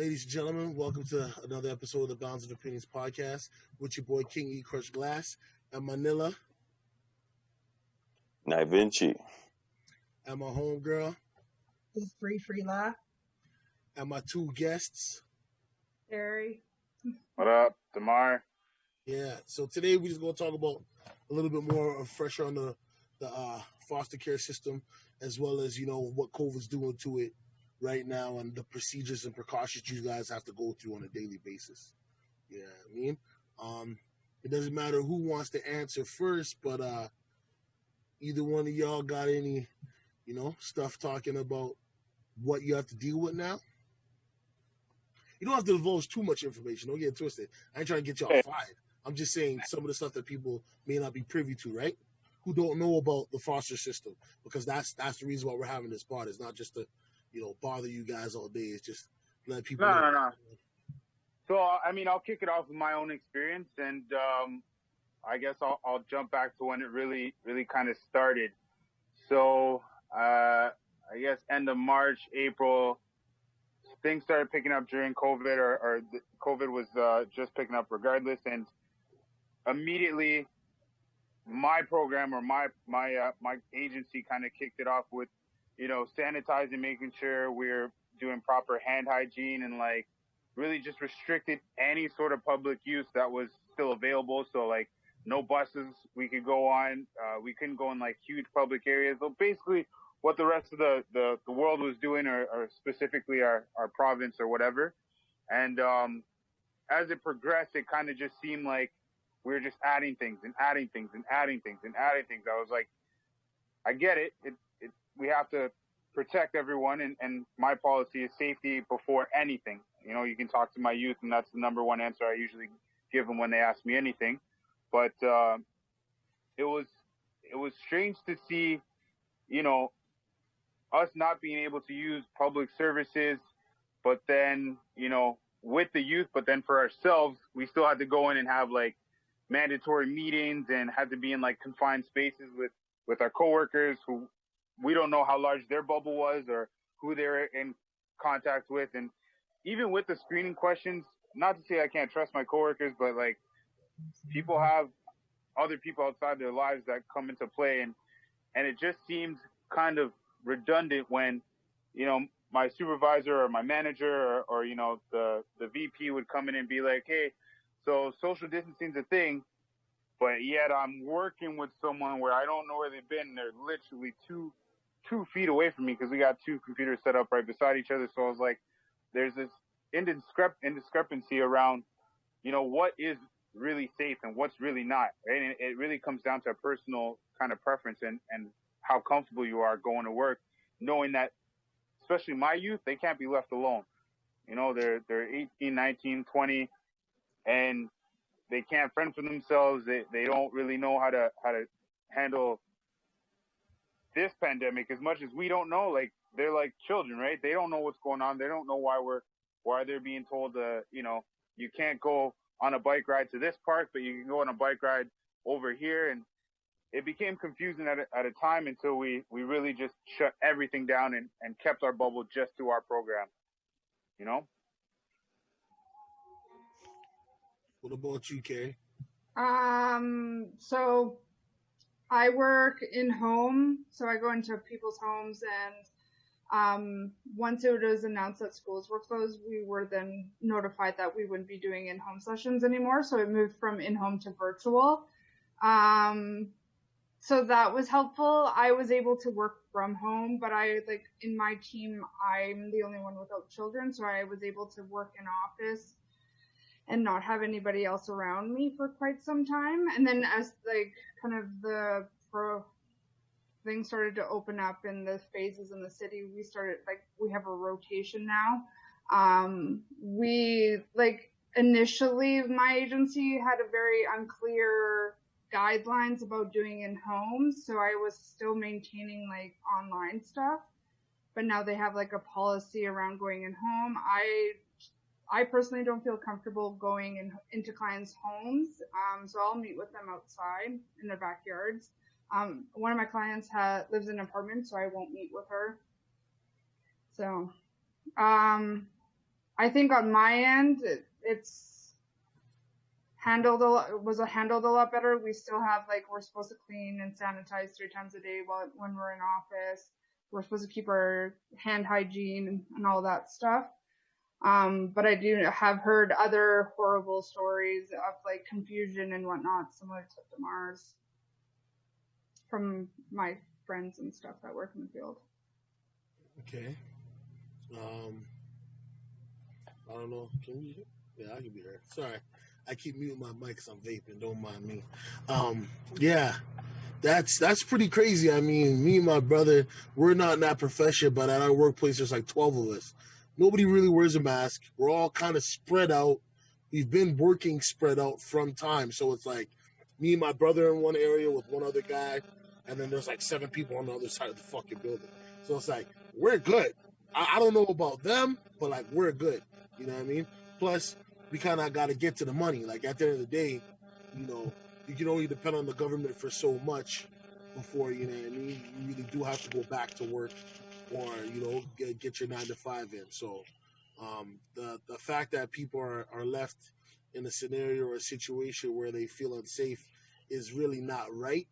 Ladies and gentlemen, welcome to another episode of the Bounds of Opinions podcast with your boy King E. Crush Glass and Manila Da Vinci. and my homegirl It's free laugh. and my two guests. Harry. What up, Damar? Yeah, so today we're just going to talk about a little bit more fresher on the foster care system, as well as, what COVID's doing to it right now and the procedures and precautions you guys have to go through on a daily basis. Yeah, I mean, it doesn't matter who wants to answer first, but either one of y'all got any, stuff talking about what you have to deal with now? You don't have to divulge too much information. Don't get it twisted. I ain't trying to get y'all fired. I'm just saying some of the stuff that people may not be privy to, right? Who don't know about the foster system, because that's the reason why we're having this part. It's not just to, bother you guys all day. It's just let people know. No. So, I'll kick it off with my own experience, and I guess I'll jump back to when it really kind of started. So, I guess end of March, April, things started picking up during COVID, or COVID was just picking up regardless, and immediately my program or my agency kind of kicked it off with, sanitizing, making sure we're doing proper hand hygiene, and like really just restricted any sort of public use that was still available. So like no buses we could go on, we couldn't go in like huge public areas. So basically what the rest of the world was doing, or specifically our province or whatever. And as it progressed, it kind of just seemed like we were just adding things and adding things and adding things and adding things. I was like, I get it. We have to protect everyone, and my policy is safety before anything. You can talk to my youth, and that's the number one answer I usually give them when they ask me anything. But it was strange to see, us not being able to use public services, but then, with the youth, but then for ourselves, we still had to go in and have like mandatory meetings and had to be in like confined spaces with our coworkers who we don't know how large their bubble was or who they're in contact with. And even with the screening questions, not to say I can't trust my coworkers, but like people have other people outside their lives that come into play. And it just seems kind of redundant when, my supervisor or my manager or the VP would come in and be like, hey, so social distancing is a thing, but yet I'm working with someone where I don't know where they've been. They're literally two feet away from me because we got two computers set up right beside each other. So I was like, there's this indiscrepancy around, what is really safe and what's really not. Right? And it really comes down to a personal kind of preference and how comfortable you are going to work, knowing that, especially my youth, they can't be left alone. They're 18, 19, 20, and they can't fend for themselves. They don't really know how to handle this pandemic as much as we don't know. Like they're like children, right? They don't know what's going on. They don't know why they're being told, you can't go on a bike ride to this park, but you can go on a bike ride over here. And it became confusing at a time until we really just shut everything down and kept our bubble just to our program, What about you, Carrie? So I work in home, so I go into people's homes, and once it was announced that schools were closed, we were then notified that we wouldn't be doing in-home sessions anymore. So it moved from in-home to virtual. So that was helpful. I was able to work from home, but in my team, I'm the only one without children, so I was able to work in office and not have anybody else around me for quite some time. And then as kind of the things started to open up in the phases in the city, we have a rotation now. Initially my agency had a very unclear guidelines about doing in homes, so I was still maintaining online stuff, but now they have a policy around going in home. I personally don't feel comfortable going into clients' homes, so I'll meet with them outside in their backyards. One of my clients lives in an apartment, so I won't meet with her. So I think on my end, it's handled a lot better. We still have like we're supposed to clean and sanitize 3 times a day when we're in office. We're supposed to keep our hand hygiene and all that stuff. But I do have heard other horrible stories of like confusion and whatnot, similar to Damar's, from my friends and stuff that work in the field. Okay. I don't know. Can you? Yeah, I can be heard. Sorry, I keep muting my mic because I'm vaping. Don't mind me. Yeah, that's pretty crazy. I mean, me and my brother, we're not in that profession, but at our workplace, there's like 12 of us. Nobody really wears a mask. We're all kind of spread out. We've been working spread out from time, so it's like me and my brother in one area with one other guy, and then there's like 7 people on the other side of the fucking building. So it's like we're good. I don't know about them, but like we're good. You know what I mean? Plus, we kind of got to get to the money. Like at the end of the day, you know, you can only depend on the government for so much before, you know what I mean, you really do have to go back to work or, you know, get your 9 to 5 in. So the fact that people are left in a scenario or a situation where they feel unsafe is really not right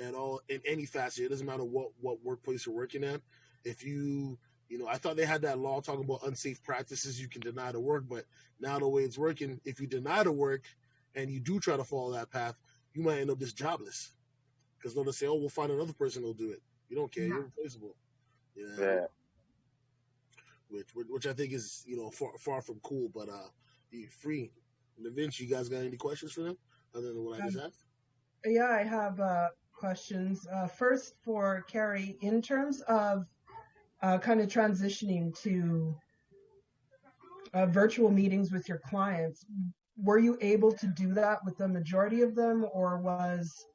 at all in any facet. It doesn't matter what workplace you're working at. If you know, I thought they had that law talking about unsafe practices. You can deny the work, but now the way it's working, if you deny the work and you do try to follow that path, you might end up just jobless because they'll just say, "Oh, we'll find another person who'll do it." You don't care; you're replaceable. You know? Yeah. Which I think is, you know, far from cool, but be free. And Vince, you guys got any questions for them other than what I just asked? Yeah, I have questions. First for Carrie, in terms of kind of transitioning to virtual meetings with your clients, were you able to do that with the majority of them, or was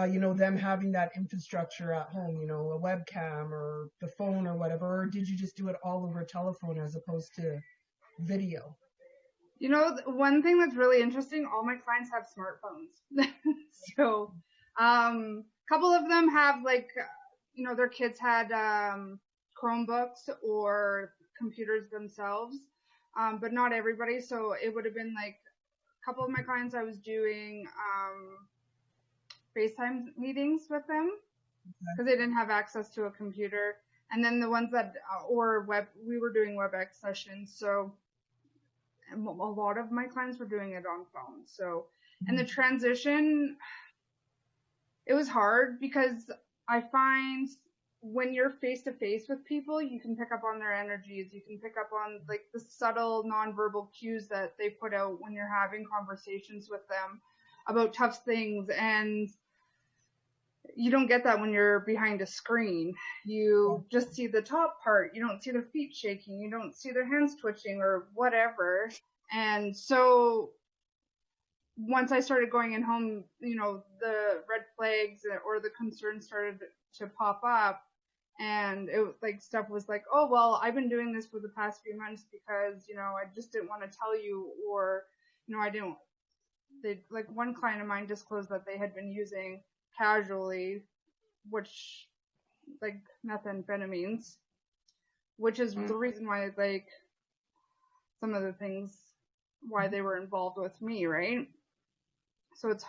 you know, them having that infrastructure at home, you know, a webcam or the phone or whatever, or did you just do it all over telephone as opposed to video? You know, one thing that's really interesting, all my clients have smartphones. So, a couple of them have like, you know, their kids had Chromebooks or computers themselves, but not everybody. So it would have been like a couple of my clients I was doing FaceTime meetings with them because they didn't have access to a computer. And then the ones that, we were doing WebEx sessions. So a lot of my clients were doing it on phone. So, and the transition, it was hard because I find when you're face to face with people, you can pick up on their energies. You can pick up on like the subtle nonverbal cues that they put out when you're having conversations with them about tough things. And you don't get that when you're behind a screen. You just see the top part. You don't see their feet shaking. You don't see their hands twitching or whatever. And so once I started going in home, you know, the red flags or the concerns started to pop up. And it like stuff was like, oh, well, I've been doing this for the past few months because, you know, I just didn't want to tell you, or, you know, like one client of mine disclosed that they had been using casually, which like methamphetamines, which is the reason why like some of the things why they were involved with me, right? So it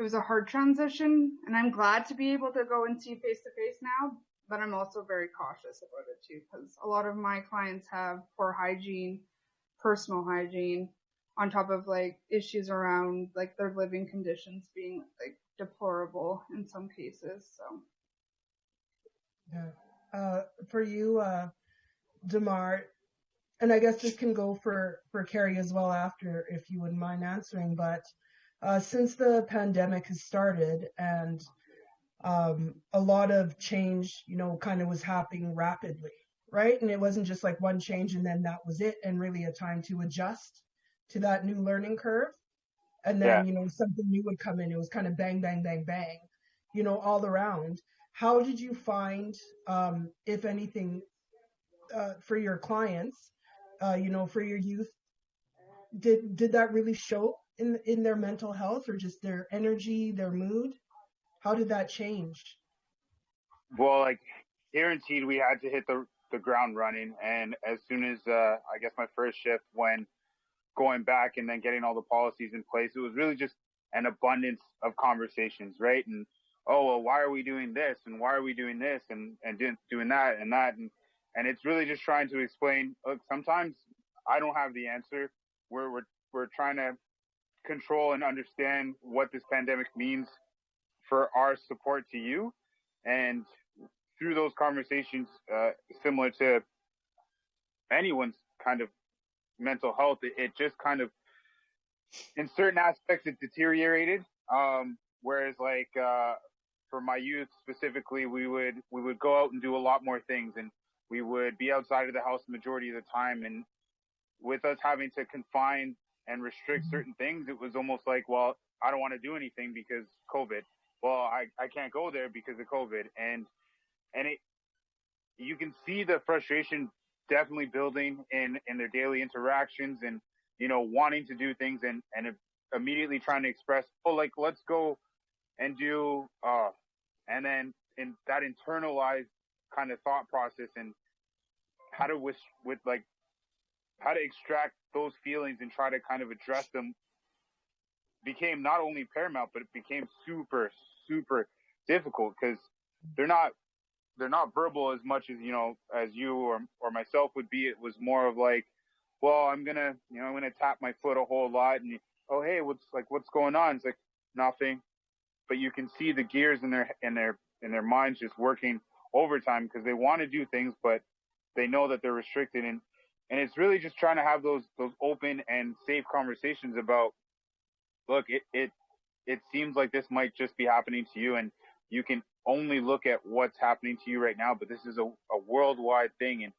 was a hard transition, and I'm glad to be able to go and see face to face now, but I'm also very cautious about it too, because a lot of my clients have poor hygiene, personal hygiene, on top of like issues around like their living conditions being like deplorable in some cases. So yeah. For you, Damar, and I guess this can go for Carrie as well after, if you wouldn't mind answering, but since the pandemic has started and a lot of change, you know, kind of was happening rapidly, right? And it wasn't just like one change and then that was it, and really a time to adjust to that new learning curve. And then, you know, something new would come in. It was kind of bang, bang, bang, bang, you know, all around. How did you find, if anything, for your clients, you know, for your youth, did that really show in their mental health or just their energy, their mood? How did that change? Well, like guaranteed, we had to hit the ground running. And as soon as I guess my first shift, when going back and then getting all the policies in place, it was really just an abundance of conversations, right? And oh, well, why are we doing this, and why are we doing this, and doing that and that, and it's really just trying to explain. Look, sometimes I don't have the answer. We're trying to control and understand what this pandemic means for our support to you, and through those conversations, similar to anyone's kind of mental health, it just kind of, in certain aspects, it deteriorated. Whereas like for my youth specifically, we would go out and do a lot more things, and we would be outside of the house the majority of the time. And with us having to confine and restrict certain things, it was almost like, well, I don't want to do anything because COVID. Well, I can't go there because of COVID. And it, you can see the frustration definitely building in their daily interactions, and, you know, wanting to do things, and immediately trying to express, oh, like, let's go and do, and then in that internalized kind of thought process, and how to with like how to extract those feelings and try to kind of address them became not only paramount, but it became super, super difficult, because they're not verbal as much as, you know, as you or myself would be. It was more of like, well, I'm gonna tap my foot a whole lot, and oh, hey, what's going on? It's like nothing, but you can see the gears in their minds just working overtime, because they want to do things, but they know that they're restricted, and it's really just trying to have those open and safe conversations about, look, it seems like this might just be happening to you, and you can only look at what's happening to you right now, but this is a worldwide thing, and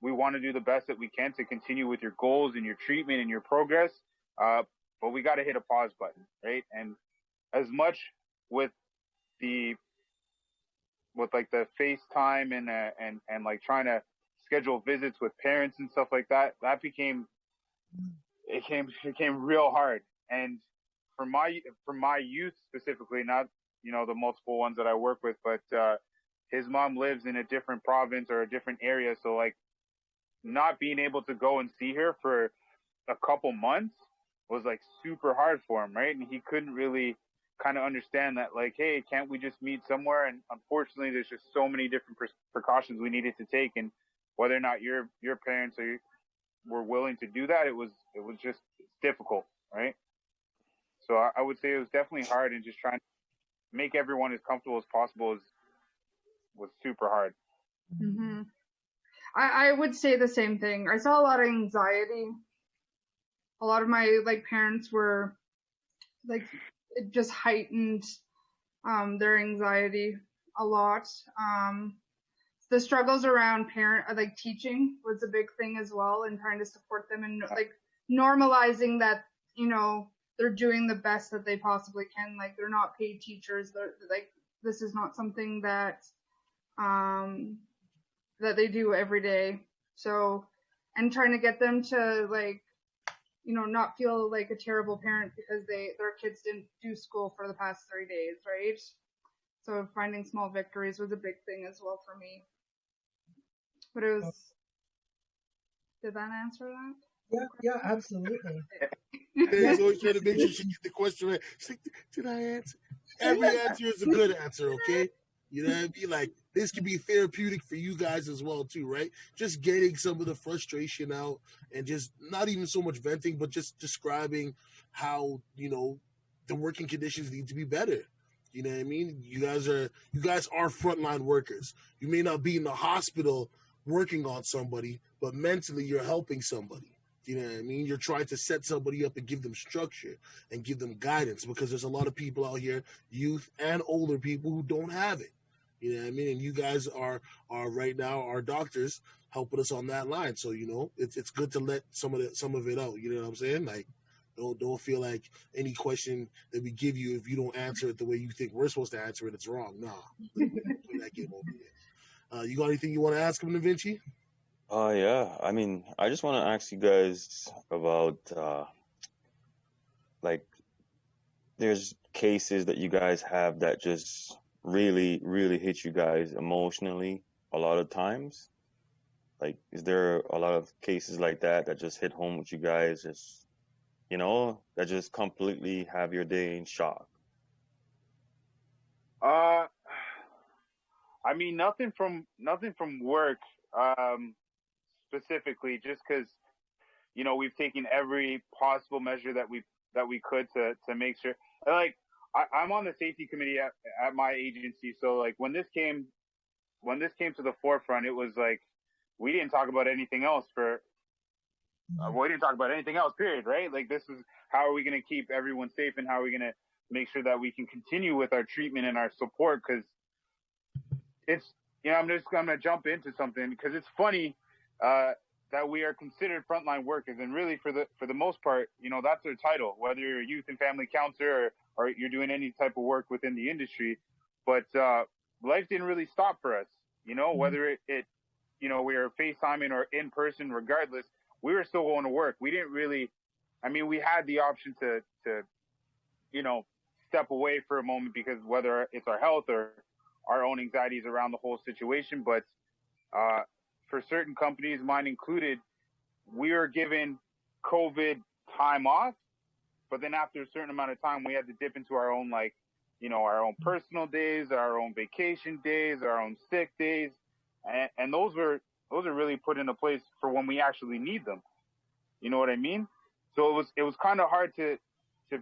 we want to do the best that we can to continue with your goals and your treatment and your progress, but we got to hit a pause button, right? And as much with like the FaceTime and like trying to schedule visits with parents and stuff like that, that became real hard. And for my youth specifically, not, you know, the multiple ones that I work with, but his mom lives in a different province or a different area, so like not being able to go and see her for a couple months was like super hard for him, right? And he couldn't really kind of understand that, like, hey, can't we just meet somewhere? And unfortunately, there's just so many different precautions we needed to take, and whether or not your parents were willing to do that, it was just difficult, right? So I would say it was definitely hard, and just trying to make everyone as comfortable as possible was super hard. Mm-hmm. I would say the same thing. I saw a lot of anxiety. A lot of my parents were like, it just heightened their anxiety a lot. The struggles around teaching was a big thing as well, and trying to support them, and like normalizing that, you know, they're doing the best that they possibly can. Like, they're not paid teachers. They're like, this is not something that that they do every day. So, and trying to get them to, like, you know, not feel like a terrible parent because their kids didn't do school for the past 3 days, right? So finding small victories was a big thing as well for me. But it was, did that answer that? Yeah, absolutely. He's always trying to make sure she get the question right. She's like, did I answer? Every answer is a good answer, okay? You know what I mean? Like, this can be therapeutic for you guys as well, too, right? Just getting some of the frustration out, and just not even so much venting, but just describing how, you know, the working conditions need to be better. You know what I mean? You guys are frontline workers. You may not be in the hospital working on somebody, but mentally you're helping somebody. You know what I mean? You're trying to set somebody up and give them structure and give them guidance, because there's a lot of people out here, youth and older people, who don't have it. You know what I mean? And you guys are right now our doctors helping us on that line. So, you know, it's good to let some of it out. You know what I'm saying? Like, don't feel like any question that we give you, if you don't answer it the way you think we're supposed to answer it, it's wrong. Nah, play that game over there. You got anything you want to ask him, Da Vinci? Yeah. I mean, I just want to ask you guys about like, there's cases that you guys have that just really, really hit you guys emotionally a lot of times. Like, is there a lot of cases like that just hit home with you guys, just, that just completely have your day in shock? Uh, I mean, nothing from work, specifically, just because we've taken every possible measure that we could to make sure. Like, I'm on the safety committee at my agency, so like when this came to the forefront, it was like we didn't talk about anything else we didn't talk about anything else, period, right? Like, this is how are we going to keep everyone safe, and how are we going to make sure that we can continue with our treatment and our support, because it's, I'm going to jump into something, because it's funny that we are considered frontline workers, and really for the most part, that's their title, whether you're a youth and family counselor or you're doing any type of work within the industry. But life didn't really stop for us, whether we were FaceTiming or in person, regardless, we were still going to work. We didn't really, we had the option to step away for a moment, because whether it's our health or our own anxieties around the whole situation. But for certain companies, mine included, we were given COVID time off, but then after a certain amount of time, we had to dip into our own, our own personal days, our own vacation days, our own sick days. And those are really put into place for when we actually need them. You know what I mean? So it was kind of hard to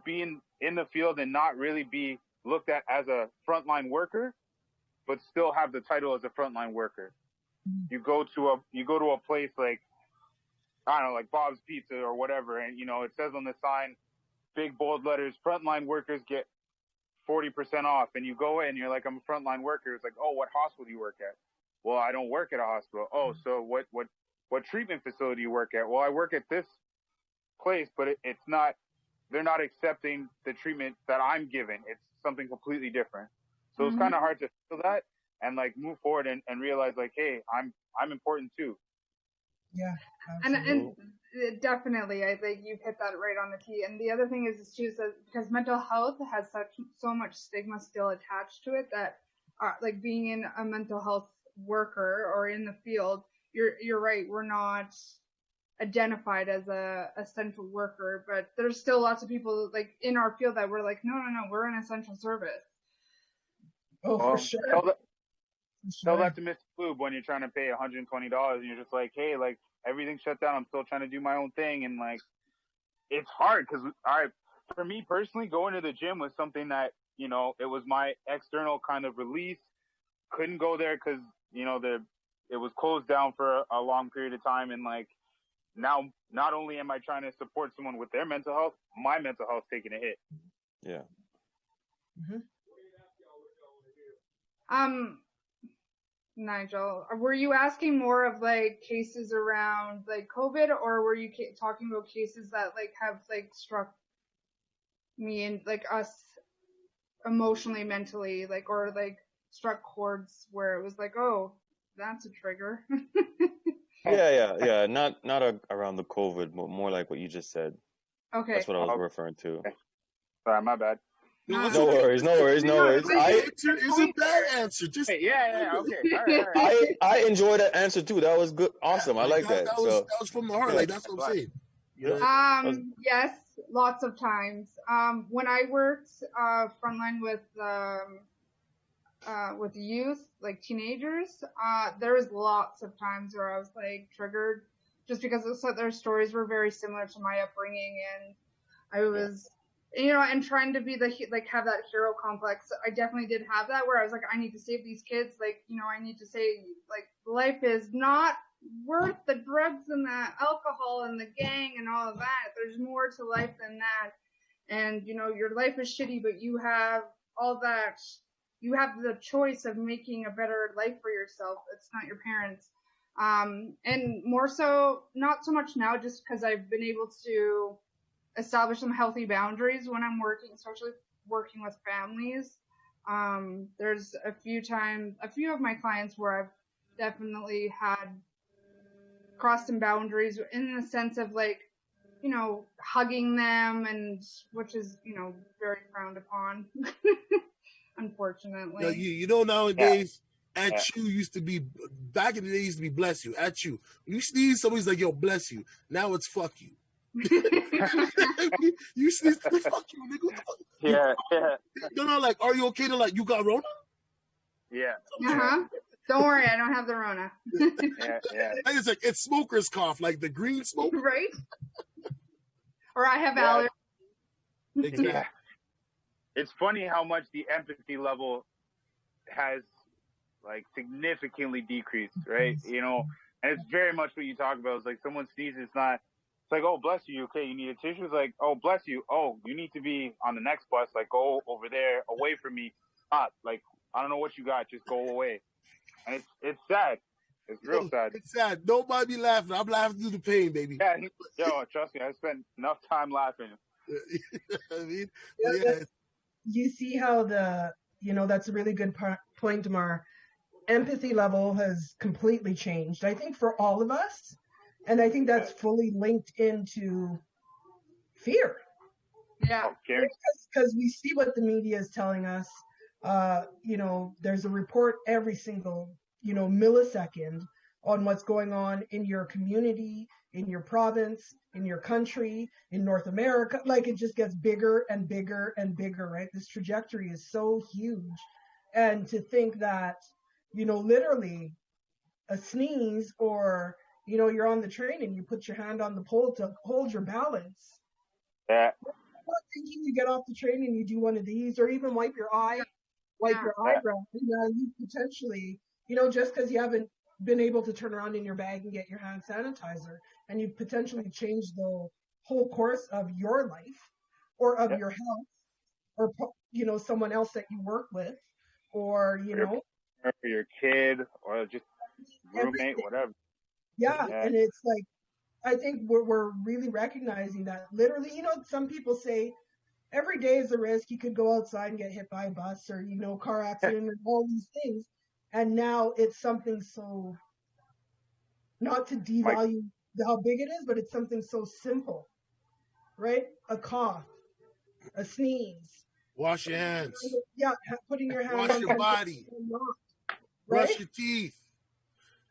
be in the field and not really be looked at as a frontline worker, but still have the title as a frontline worker. You go to a place like, I don't know, like Bob's Pizza or whatever, and it says on the sign, big bold letters, frontline workers get 40% off, and you go in, you're like, I'm a frontline worker. It's like, oh, what hospital do you work at? Well, I don't work at a hospital. Oh, so what treatment facility do you work at? Well, I work at this place, but it's not, they're not accepting the treatment that I'm given. It's something completely different. So it's kind of hard to feel that and like move forward and realize like, hey, I'm important too. Yeah, and definitely, I think you've hit that right on the key. And the other thing is too, that because mental health has so much stigma still attached to it, that like being in a mental health worker or in the field, you're right, we're not identified as a essential worker, but there's still lots of people like in our field that we're like, no, we're an essential service. Oh, for sure. Tell that to Mr. Lube when you're trying to pay $120 and you're just like, hey, like everything's shut down. I'm still trying to do my own thing. And like, it's hard because for me personally, going to the gym was something that, it was my external kind of release. Couldn't go there because, it was closed down for a long period of time. And like, now, not only am I trying to support someone with their mental health, my mental health taking a hit. Yeah. Nigel, were you asking more of like cases around like COVID, or were you talking about cases that like have like struck me and like us emotionally, mentally, like, or like struck chords where it was like, oh, that's a trigger? Yeah. Not around the COVID, but more like what you just said. Okay. That's what I was referring to. Sorry, my bad. No worries. It's a bad answer. Just okay. All right. I enjoyed that answer too. That was good. Awesome. I like that. That was from the heart. Like that's what I'm saying. Yes, lots of times. When I worked frontline with youth, like teenagers, there was lots of times where I was like triggered, just because their stories were very similar to my upbringing, and I was, and trying to be have that hero complex. I definitely did have that, where I was like, I need to save these kids. Like, I need to say, like, life is not worth the drugs and the alcohol and the gang and all of that. There's more to life than that. And, your life is shitty, but you have all that. You have the choice of making a better life for yourself. It's not your parents. And more so, not so much now, just because I've been able to establish some healthy boundaries when I'm working, especially working with families. There's a few of my clients where I've definitely had crossed some boundaries in the sense of like, hugging them, and which is, very frowned upon, unfortunately. Nowadays, At you used to be, back in the day, used to be bless you. At you. When you sneeze, somebody's like, yo, bless you. Now it's fuck you. You sneeze, fuck you, nigga. What the fuck? Yeah. No, like, are you okay? They're like, you got Rona? Yeah. Don't worry, I don't have the Rona. Yeah. And it's like, it's smoker's cough, like the green smoke. Right? Or I have allergies. Exactly. Yeah. It's funny how much the empathy level has like significantly decreased, right? You know, and it's very much what you talk about. It's like someone sneezes, it's like, oh, bless you, okay, you need a tissue? It's like, oh, bless you, oh, you need to be on the next bus, like, go over there, away from me. Like, I don't know what you got, just go away. And it's sad. It's real sad. It's sad. Nobody be laughing. I'm laughing through the pain, baby. Yeah, yo, trust me, I spent enough time laughing. I mean, you see how that's a really good point, Damar. Empathy level has completely changed, I think, for all of us. And I think that's fully linked into fear. Yeah. Because we see what the media is telling us. There's a report every single, millisecond on what's going on in your community, in your province, in your country, in North America. Like, it just gets bigger and bigger and bigger, right? This trajectory is so huge. And to think that, literally a sneeze, or, you're on the train and you put your hand on the pole to hold your balance. Yeah. I'm not thinking you get off the train and you do one of these, or even wipe your eyebrow. You potentially, just because you haven't been able to turn around in your bag and get your hand sanitizer, and you potentially change the whole course of your life, or of your health, or, someone else that you work with, or, or your kid, or just roommate, everything. whatever. Yeah, and it's like, I think we're really recognizing that literally, some people say every day is a risk. You could go outside and get hit by a bus, or, car accident, and all these things. And now it's something so, not to devalue how big it is, but it's something so simple, right? A cough, a sneeze. Wash your hands. Yeah, putting your hands Wash on your body. Right? Brush your teeth.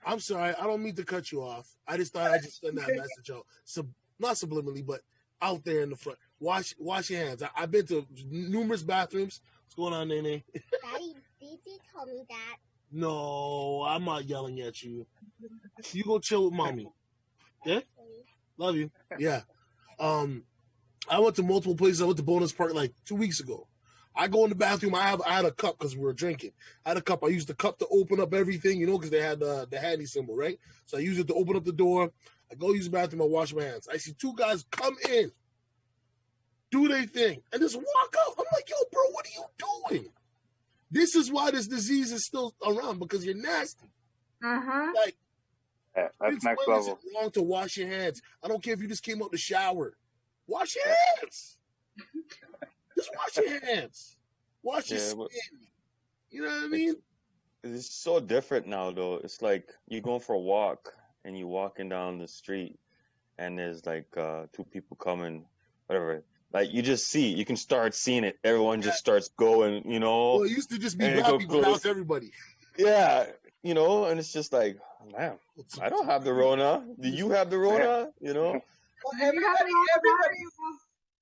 I'm sorry, I don't mean to cut you off. I just thought I'd just send that message out. Not subliminally, but out there in the front. Wash your hands. I've been to numerous bathrooms. What's going on, Nene? Daddy, Didi told me that. No, I'm not yelling at you. You go chill with mommy. Yeah? Love you. Yeah. I went to multiple places. I went to Bonus Park like 2 weeks ago. I go in the bathroom. I had a cup because we were drinking. I had a cup. I used the cup to open up everything, because they had the handy symbol, right? So I use it to open up the door. I go use the bathroom. I wash my hands. I see two guys come in, do their thing, and just walk out. I'm like, yo, bro, what are you doing? This is why this disease is still around, because you're nasty. Like, that's next level. It's wrong to wash your hands. I don't care if you just came out the shower. Wash your hands. Just wash your hands. Wash your skin. You know what I mean? It's so different now, though. It's like you're going for a walk and you're walking down the street and there's like two people coming, whatever. Like you can start seeing it. Everyone just starts going, Well, it used to just be black people, now it's everybody. Yeah, and it's just like, man, I don't have the Rona. Do you have the Rona? Well, everybody.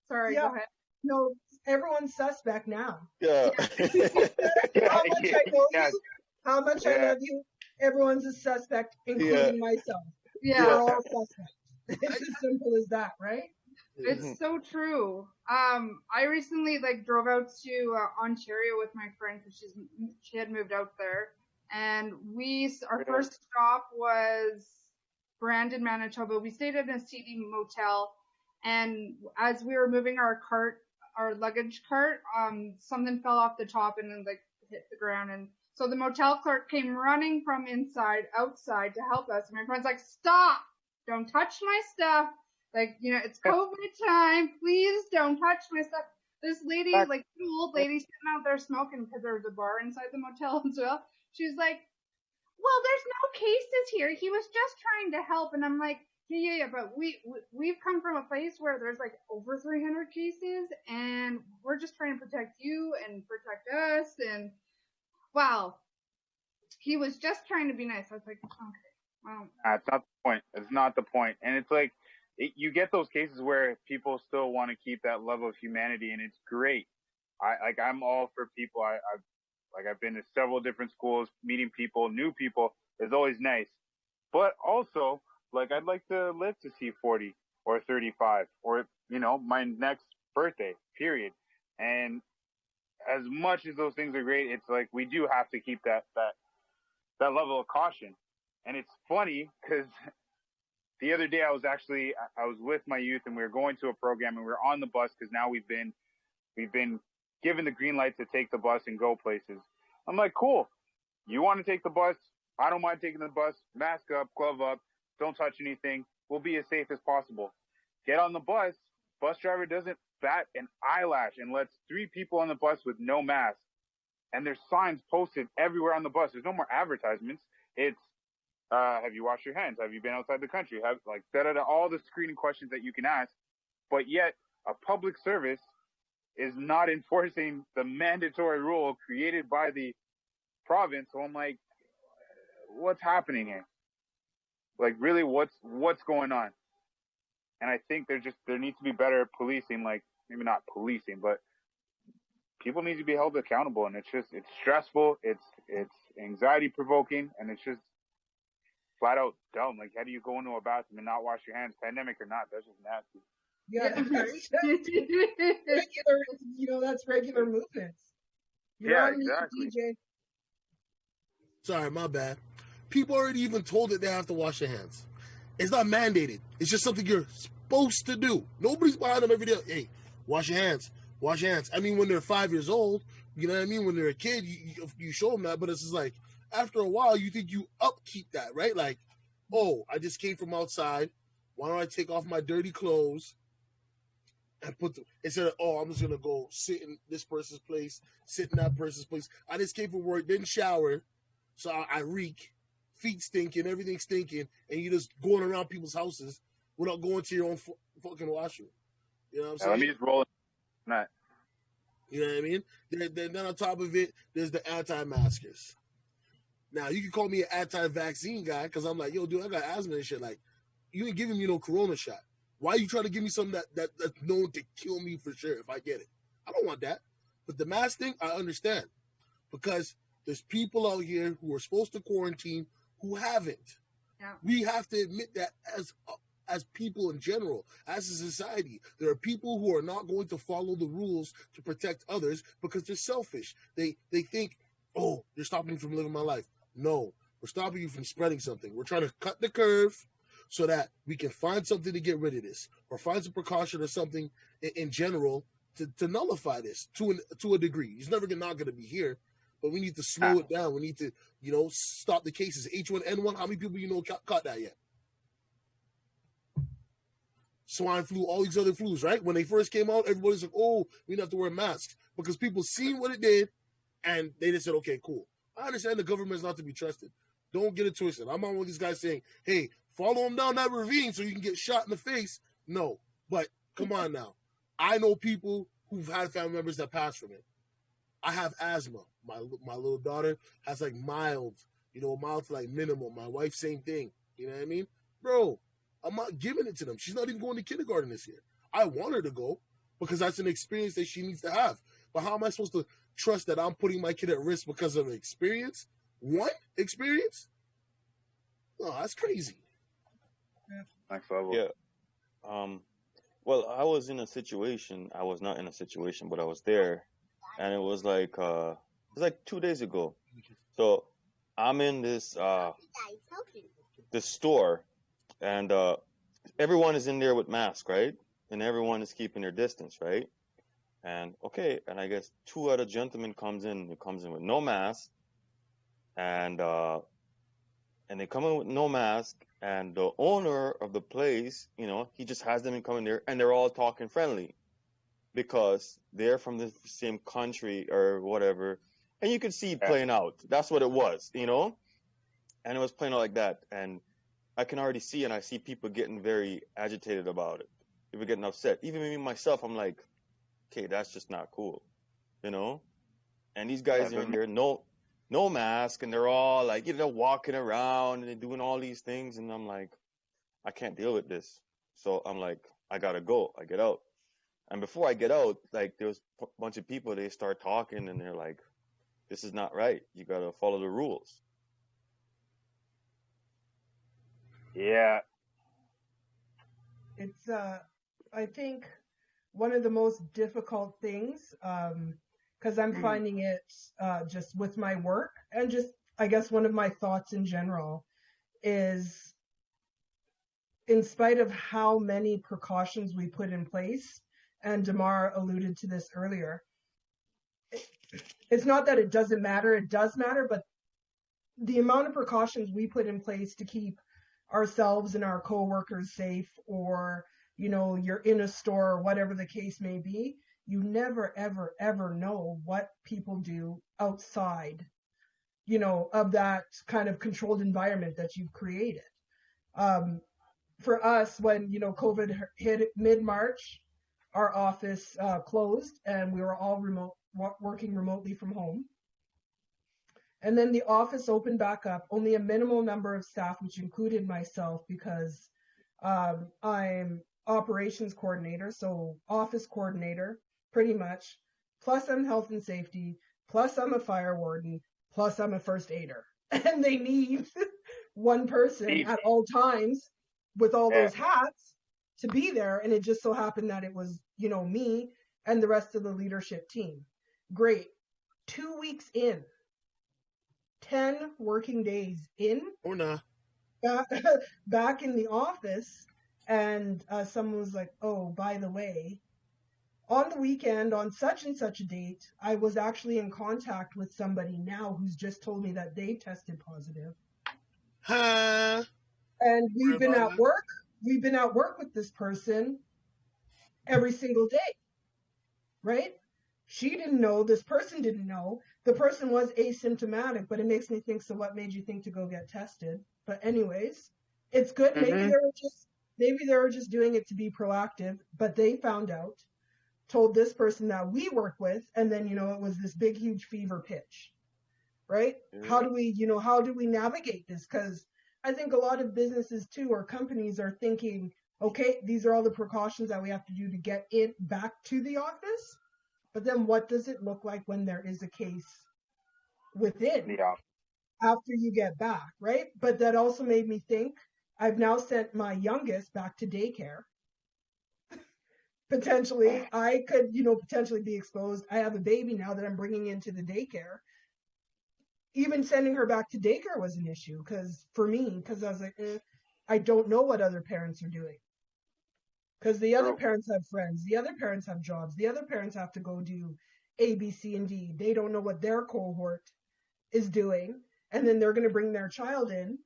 Sorry, go ahead. No, everyone's suspect now. Yeah. How much I know you, how much I love you, everyone's a suspect, including myself. Yeah. We're all suspects. It's as simple as that, right? It's so true. I recently drove out to Ontario with my friend because she had moved out there, and our first stop was Brandon, Manitoba. We stayed in a seedy motel, and as we were moving our luggage cart, something fell off the top and then hit the ground, and so the motel clerk came running from outside to help us. And my friend's like, "Stop! Don't touch my stuff. It's COVID time. Please don't touch my stuff." This lady, an old lady sitting out there smoking because there was a bar inside the motel as well. She's like, "Well, there's no cases here. He was just trying to help." And I'm like, yeah, but we've come from a place where there's over 300 cases, and we're just trying to protect you and protect us. And wow, he was just trying to be nice. I was like, okay, well, That's not the point. It's not the point. And it's like, you get those cases where people still want to keep that level of humanity, and it's great. I'm all for people. I've been to several different schools, meeting people, new people is always nice. But also, like, I'd like to live to see 40 or 35 or, my next birthday, period. And as much as those things are great, it's like we do have to keep that level of caution. And it's funny because the other day I was with my youth and we were going to a program and we were on the bus because now we've been given the green light to take the bus and go places. I'm like, cool. You want to take the bus? I don't mind taking the bus. Mask up, glove up, don't touch anything. We'll be as safe as possible. Get on the bus. Bus driver doesn't bat an eyelash and lets 3 people on the bus with no mask. And there's signs posted everywhere on the bus. There's no more advertisements. It's, have you washed your hands? Have you been outside the country? Have all the screening questions that you can ask. But yet a public service is not enforcing the mandatory rule created by the province. So I'm like, what's happening here? Like, really, what's going on? And I think there needs to be better policing, like maybe not policing, but people need to be held accountable. And it's stressful. It's anxiety provoking. And it's just flat out dumb. Like, how do you go into a bathroom and not wash your hands, pandemic or not? That's just nasty. Yeah, regular, that's regular movements. Yeah, exactly. DJ. Sorry, my bad. People already even told that they have to wash their hands. It's not mandated. It's just something you're supposed to do. Nobody's behind them every day. Hey, wash your hands. Wash your hands. I mean, when they're 5 years old, you know what I mean? When they're a kid, you show them that, but it's just like, after a while, you think you upkeep that, right? Like, oh, I just came from outside. Why don't I take off my dirty clothes and instead of, oh, I'm just going to go sit in this person's place, sit in that person's place. I just came from work, didn't shower, so I reek, feet stinking, everything stinking, and you just going around people's houses without going to your own fucking washroom. You know what I'm saying? Let me just roll it. Not. You know what I mean? Then on top of it, there's the anti-maskers. Now, you can call me an anti-vaccine guy because I'm like, yo, dude, I got asthma and shit. Like, you ain't giving me no corona shot. Why are you trying to give me something that's known to kill me for sure if I get it? I don't want that. But the mask thing, I understand. Because there's people out here who are supposed to quarantine who haven't. Yeah. We have to admit that as people in general, as a society. There are people who are not going to follow the rules to protect others because they're selfish. They think, oh, you're stopping me from living my life. No, we're stopping you from spreading something. We're trying to cut the curve so that we can find something to get rid of this or find some precaution or something in general to nullify this to a degree. It's never not going to be here, but we need to slow it down. We need to, stop the cases. H1N1, how many people caught that yet? Swine flu, all these other flus, right? When they first came out, everybody's like, oh, we don't have to wear masks because people seen what it did and they just said, okay, cool. I understand the government's not to be trusted. Don't get it twisted. I'm on one of these guys saying, hey, follow them down that ravine so you can get shot in the face. No, but come on now. I know people who've had family members that passed from it. I have asthma. My little daughter has like mild to like minimal. My wife, same thing. You know what I mean? Bro, I'm not giving it to them. She's not even going to kindergarten this year. I want her to go because that's an experience that she needs to have. But how am I supposed to trust that I'm putting my kid at risk because of an experience? One experience? Oh, that's crazy. Next level. Yeah. Well, I was in a situation. I was not in a situation, but I was there, and it was like 2 days ago. So I'm in this store, and everyone is in there with masks, right? And everyone is keeping their distance, right? And okay, and I guess 2 other gentlemen comes in with no mask, and they come in with no mask, and the owner of the place, he just has them come in there, and they're all talking friendly because they're from the same country or whatever, and you could see playing out. That's what it was, and it was playing out like that, and I can already see, and I see people getting very agitated about it. People getting upset. Even me myself, I'm like, okay, that's just not cool, And these guys are in there, no no mask, and they're all like, walking around and they're doing all these things, and I'm like, I can't deal with this. So I'm like, I gotta go. I get out, and before I get out, like there was a bunch of people. They start talking, and they're like, "This is not right. You gotta follow the rules." Yeah. It's I think one of the most difficult things, because I'm finding it just with my work and just I guess one of my thoughts in general is, in spite of how many precautions we put in place, and Damar alluded to this earlier, it's not that it doesn't matter, it does matter, but the amount of precautions we put in place to keep ourselves and our coworkers safe, or you're in a store or whatever the case may be, you never ever ever know what people do outside of that kind of controlled environment that you've created. For us, when COVID hit mid-March, our office closed and we were all working remotely from home. And then the office opened back up, only a minimal number of staff, which included myself, because I'm operations coordinator, so office coordinator, pretty much. Plus I'm health and safety, plus I'm a fire warden, plus I'm a first aider. And they need one person at all times with all those hats to be there. And it just so happened that it was, me and the rest of the leadership team. Great. 2 weeks in, 10 working days in, Or not. back in the office, and someone was like, oh, by the way, on the weekend, on such and such a date, I was actually in contact with somebody now who's just told me that they tested positive. Huh? And we've been at work with this person every single day, right? She didn't know, this person didn't know. The person was asymptomatic, but it makes me think, so what made you think to go get tested? But anyways, it's good. Maybe they were just doing it to be proactive, but they found out, told this person that we work with, and then it was this big huge fever pitch, right? How do we navigate this? Because I think a lot of businesses too, or companies, are thinking, okay, these are all the precautions that we have to do to get it back to the office. But then what does it look like when there is a case within after you get back, right? But that also made me think, I've now sent my youngest back to daycare. Potentially, I could, potentially be exposed. I have a baby now that I'm bringing into the daycare. Even sending her back to daycare was an issue for me, because I was like, I don't know what other parents are doing. Because the other parents have friends, the other parents have jobs, the other parents have to go do A, B, C, and D. They don't know what their cohort is doing. And then they're going to bring their child in,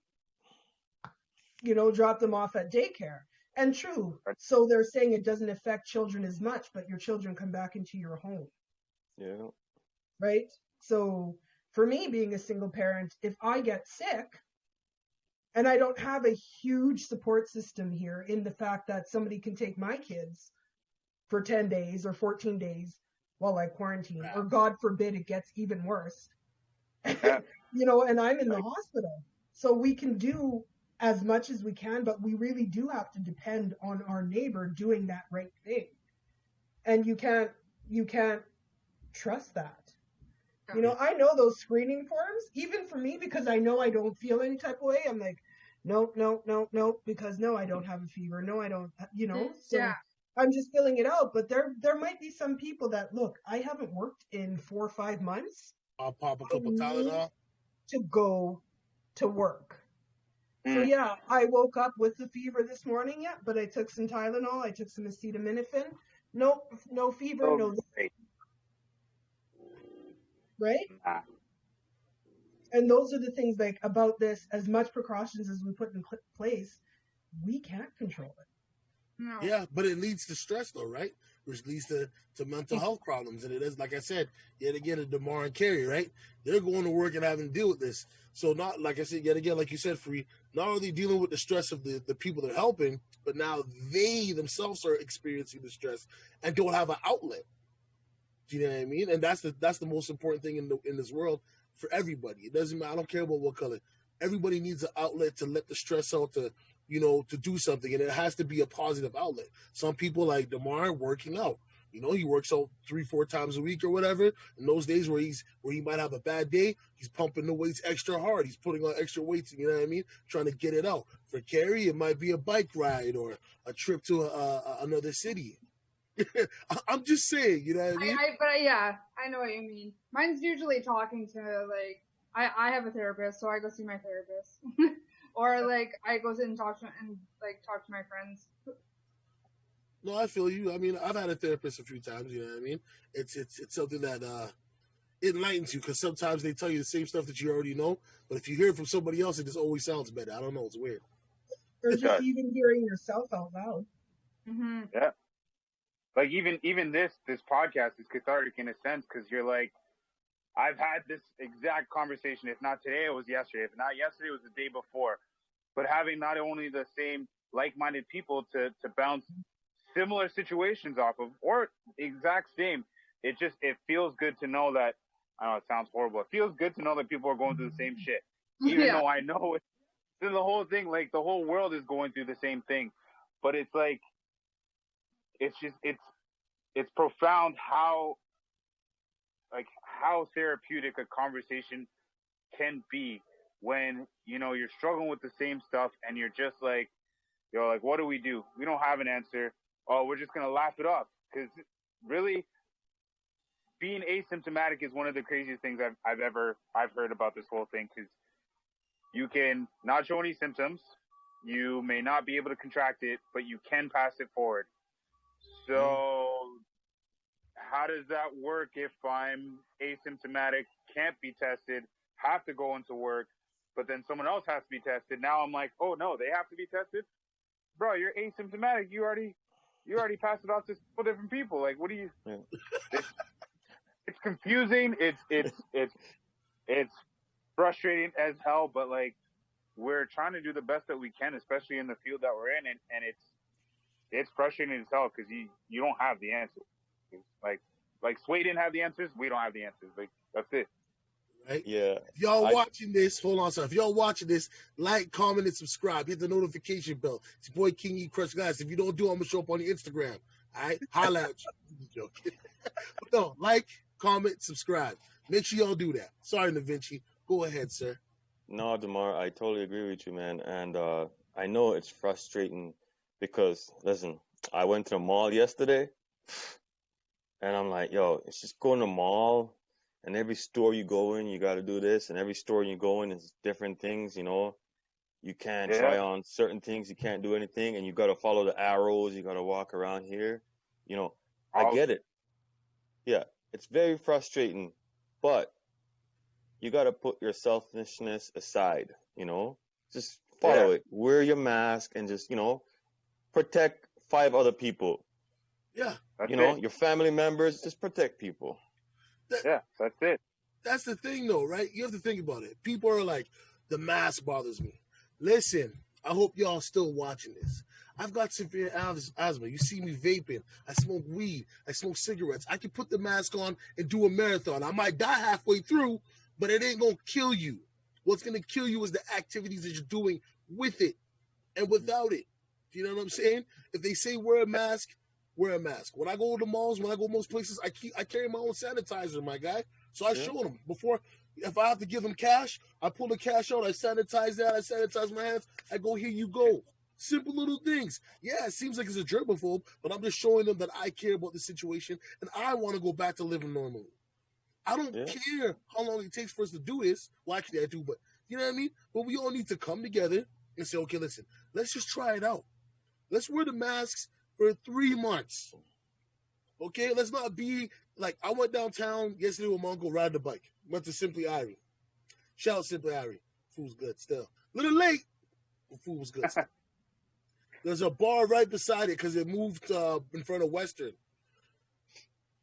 drop them off at daycare. And true. So they're saying it doesn't affect children as much, but your children come back into your home. Yeah. Right? So for me, being a single parent, if I get sick, and I don't have a huge support system here in the fact that somebody can take my kids for 10 days or 14 days while I quarantine, or God forbid it gets even worse, and I'm in the hospital. So we can do as much as we can, but we really do have to depend on our neighbor doing that right thing. And you can't trust that. I know those screening forms, even for me, because I know I don't feel any type of way. I'm like, no, because no, I don't have a fever. No, I don't, so yeah. I'm just filling it out. But there might be some people that, look, I haven't worked in 4 or 5 months. I'll pop a couple Tylenol to go to work. So yeah, I woke up with the fever this morning, but I took some Tylenol, I took some acetaminophen. Nope, no fever, no. Right? And those are the things, like, about this, as much precautions as we put in place, we can't control it. No. Yeah, but it leads to stress, though, right? Which leads to mental health problems. And it is, like I said, yet again, Damar and Carrie, right? They're going to work and having to deal with this. So not, like I said, yet again, like you said, Free, not only dealing with the stress of the people they're helping, but now they themselves are experiencing the stress and don't have an outlet. Do you know what I mean? And that's the most important thing in this world, for everybody. It doesn't matter. I don't care about what color. Everybody needs an outlet to let the stress out, to to do something, and it has to be a positive outlet. Some people like DeMar working out. He works out 3-4 times a week or whatever. In those days where he might have a bad day, he's pumping the weights extra hard. He's putting on extra weights. You know what I mean? Trying to get it out. For Carrie, it might be a bike ride or a trip to another city. I'm just saying, you know what I mean? I know what you mean. Mine's usually talking to, like, I have a therapist, so I go see my therapist. Or, like, I go sit and talk to my friends. No, I feel you. I mean, I've had a therapist a few times. You know what I mean? It's something that it enlightens you, because sometimes they tell you the same stuff that you already know, but if you hear it from somebody else, it just always sounds better. I don't know. It's weird. Or just even hearing yourself out loud. Mm-hmm. Yeah. Like even this podcast is cathartic in a sense, because you're like, I've had this exact conversation. If not today, it was yesterday. If not yesterday, it was the day before. But having not only the same like-minded people to bounce similar situations off of, or exact same, it feels good to know that, I know it sounds horrible, it feels good to know that people are going through the same shit. Even though I know it, the whole thing, like the whole world is going through the same thing. But it's like, it's profound how therapeutic a conversation can be when, you're struggling with the same stuff and you're just like, like, what do? We don't have an answer. Oh, we're just going to laugh it off. Because really, being asymptomatic is one of the craziest things I've heard about this whole thing, because you can not show any symptoms. You may not be able to contract it, but you can pass it forward. So how does that work if I'm asymptomatic, can't be tested, have to go into work, but then someone else has to be tested? Now I'm like, oh no, they have to be tested? Bro, you're asymptomatic. You already passed it off to several different people. Like, what do you? Yeah. It's confusing. It's frustrating as hell. But like, we're trying to do the best that we can, especially in the field that we're in, and it's frustrating as hell, because you don't have the answers. Like Sway didn't have the answers. We don't have the answers. Like, that's it. Right? Yeah. If y'all watching this, hold on, sir. If y'all watching this, like, comment, and subscribe. Hit the notification bell. It's your boy King E Crush, guys. If you don't do it, I'm gonna show up on the Instagram. All right, holla at you. Joking. But no, like, comment, subscribe. Make sure y'all do that. Sorry, Da Vinci. Go ahead, sir. No, DeMar, I totally agree with you, man. And I know it's frustrating because, listen, I went to the mall yesterday, and I'm like, yo, it's just going to the mall. And every store you go in, you got to do this. And every store you go in is different things, You can't try on certain things. You can't do anything. And you got to follow the arrows. You got to walk around here. I get it. Yeah, it's very frustrating. But you got to put your selfishness aside, Just follow it. Wear your mask and just, protect 5 other people. Yeah. Your family members, just protect people. That's it. That's the thing, though, right? You have to think about it. People are like, the mask bothers me. Listen, I hope y'all still watching this. I've got severe asthma. You see me vaping. I smoke weed. I smoke cigarettes. I can put the mask on and do a marathon. I might die halfway through, but it ain't going to kill you. What's going to kill you is the activities that you're doing with it and without it. You know what I'm saying? If they say wear a mask, wear a mask. When I go to the malls, when I go most places, I carry my own sanitizer, my guy. So I show them before. If I have to give them cash, I pull the cash out. I sanitize that. I sanitize my hands. I go, here you go. Simple little things. Yeah, it seems like it's a germaphobe, but I'm just showing them that I care about the situation and I want to go back to living normally. I don't care how long it takes for us to do this. Well, actually, I do, but you know what I mean? But we all need to come together and say, okay, listen, let's just try it out. Let's wear the masks for 3 months. Okay, let's not be like, I went downtown yesterday with my uncle riding the bike. Went to Simply Irie. Shout out Simply Irie. Food's good still. A little late, but food was good still. There's a bar right beside it because it moved in front of Western.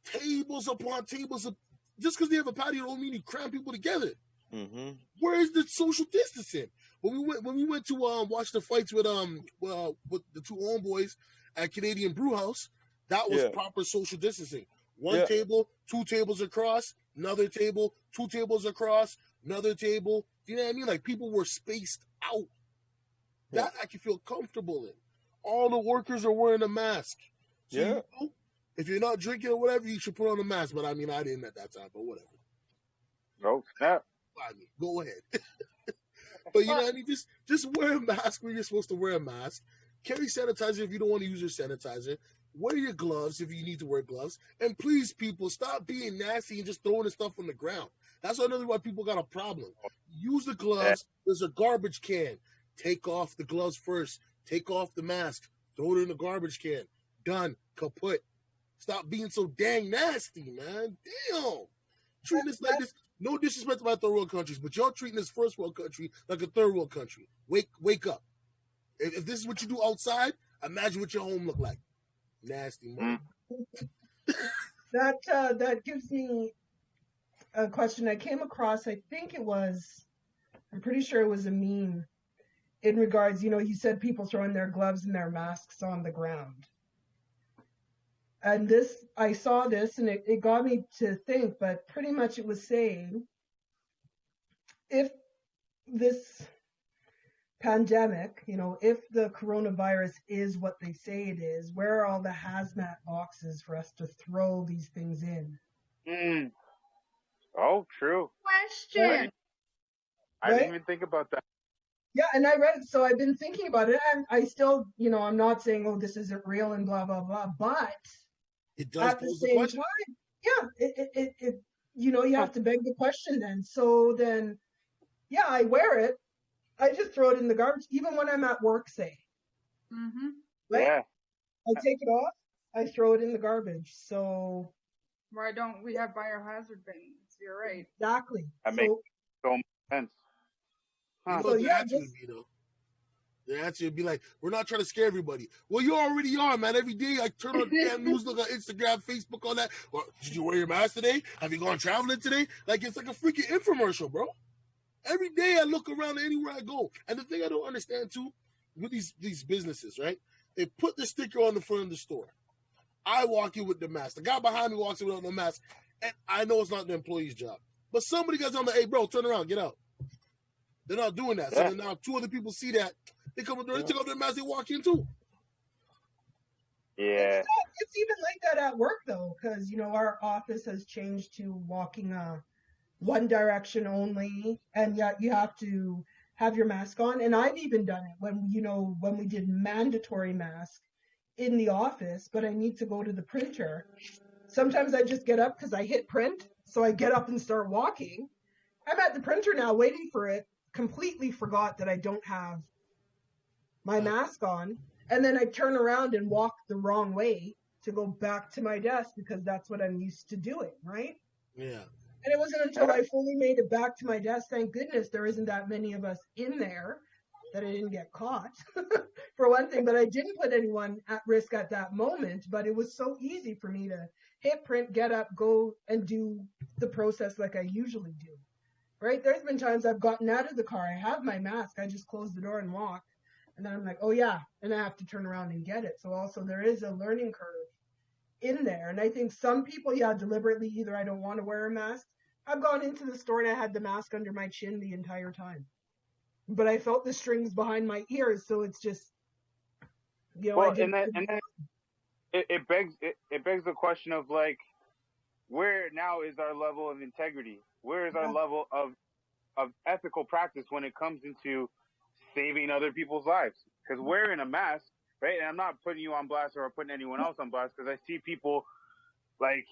Tables upon tables. Just because they have a patio don't mean you cram people together. Mm-hmm. Where is the social distancing? When we went to watch the fights with the 2 homeboys at Canadian Brew House, that was proper social distancing. One table, 2 tables across, another table, 2 tables across, another table. You know what I mean? Like people were spaced out. That I can feel comfortable in. All the workers are wearing a mask. So Yeah. if you're not drinking or whatever, you should put on a mask. But I mean, I didn't at that time, but whatever. No snap. I mean, go ahead. But you know what I mean? Just wear a mask when you're supposed to wear a mask. Carry sanitizer if you don't want to use your sanitizer. Wear your gloves if you need to wear gloves. And please, people, stop being nasty and just throwing the stuff on the ground. That's another why people got a problem. Use the gloves. There's a garbage can. Take off the gloves first. Take off the mask. Throw it in the garbage can. Done. Kaput. Stop being so dang nasty, man. Damn. Treating this like this. No disrespect to my third world countries, but y'all treating this first world country like a third world country. Wake up. If this is what you do outside, imagine what your home look like. Nasty, man. That gives me a question I came across. I'm pretty sure it was a meme in regards, you said people throwing their gloves and their masks on the ground. And I saw this and it got me to think, but pretty much it was saying, if this pandemic, if the coronavirus is what they say it is, where are all the hazmat boxes for us to throw these things in? Oh, true. Question. I didn't even think about that. Yeah, and I read it, so I've been thinking about it, and I still, I'm not saying, oh, this isn't real and blah, blah, blah, but it does at the same time, you have to beg the question then. So then, yeah, I wear it. I just throw it in the garbage, even when I'm at work, say. Mm-hmm. Right? Yeah. I take it off, I throw it in the garbage. So why don't we have biohazard bins? You're right. Exactly. That makes so much sense. Huh. You know what the answer would be, though? The answer would be like, we're not trying to scare everybody. Well, you already are, man. Every day I turn on the damn news, look on Instagram, Facebook, all that. Well, did you wear your mask today? Have you gone traveling today? Like, it's like a freaking infomercial, bro. Every day I look around anywhere I go. And the thing I don't understand, too, with these businesses, right? They put the sticker on the front of the store. I walk in with the mask. The guy behind me walks in without no mask. And I know it's not the employee's job. But somebody got on the, hey, bro, turn around, get out. They're not doing that. So then now 2 other people see that. They come up there, they take off their mask, they walk in too. Yeah. It's even like that at work, though, because, our office has changed to walking one direction only, and yet you have to have your mask on. And I've even done it when we did mandatory mask in the office, but I need to go to the printer. Sometimes I just get up because I hit print, so I get up and start walking. I'm at the printer now waiting for it, completely forgot that I don't have my mask on, and then I turn around and walk the wrong way to go back to my desk because that's what I'm used to doing, right? Yeah. And it wasn't until I fully made it back to my desk, thank goodness there isn't that many of us in there, that I didn't get caught, for one thing, but I didn't put anyone at risk at that moment, but it was so easy for me to hit print, get up, go and do the process like I usually do, right? There's been times I've gotten out of the car, I have my mask, I just close the door and walk, and then I'm like, oh yeah, and I have to turn around and get it. So also there is a learning curve in there, and I think some people, deliberately, either I don't want to wear a mask. I've gone into the store and I had the mask under my chin the entire time, but I felt the strings behind my ears, so it's just, well, and then it begs the question of like, where now is our level of integrity? Where is our level of ethical practice when it comes into saving other people's lives? Because wearing a mask, right? And I'm not putting you on blast or putting anyone else on blast, because I see people like,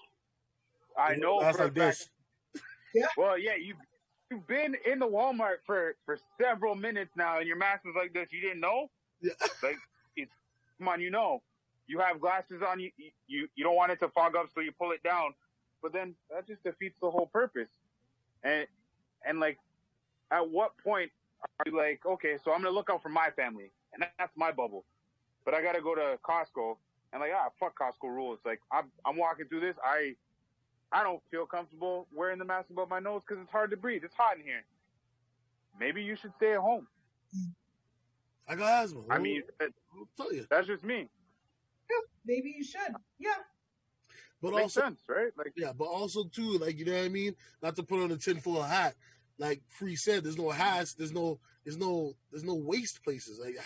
I know for a fact. Yeah. Well, yeah, you've been in the Walmart for several minutes now, and your mask is like this. You didn't know? Yeah. Like, come on, you have glasses on. You don't want it to fog up, so you pull it down. But then that just defeats the whole purpose. And like, at what point are you like, okay, so I'm gonna look out for my family, and that's my bubble. But I gotta go to Costco, and like, fuck Costco rules. Like, I'm walking through this, I don't feel comfortable wearing the mask above my nose because it's hard to breathe. It's hot in here. Maybe you should stay at home. I got asthma. I mean, I'll tell you. That's just me. Yeah, maybe you should. Yeah. But Makes also, sense, right? Like, yeah, but also too, like, you know what I mean? Not to put on a tinfoil hat. Like Free said, there's no waste places. Like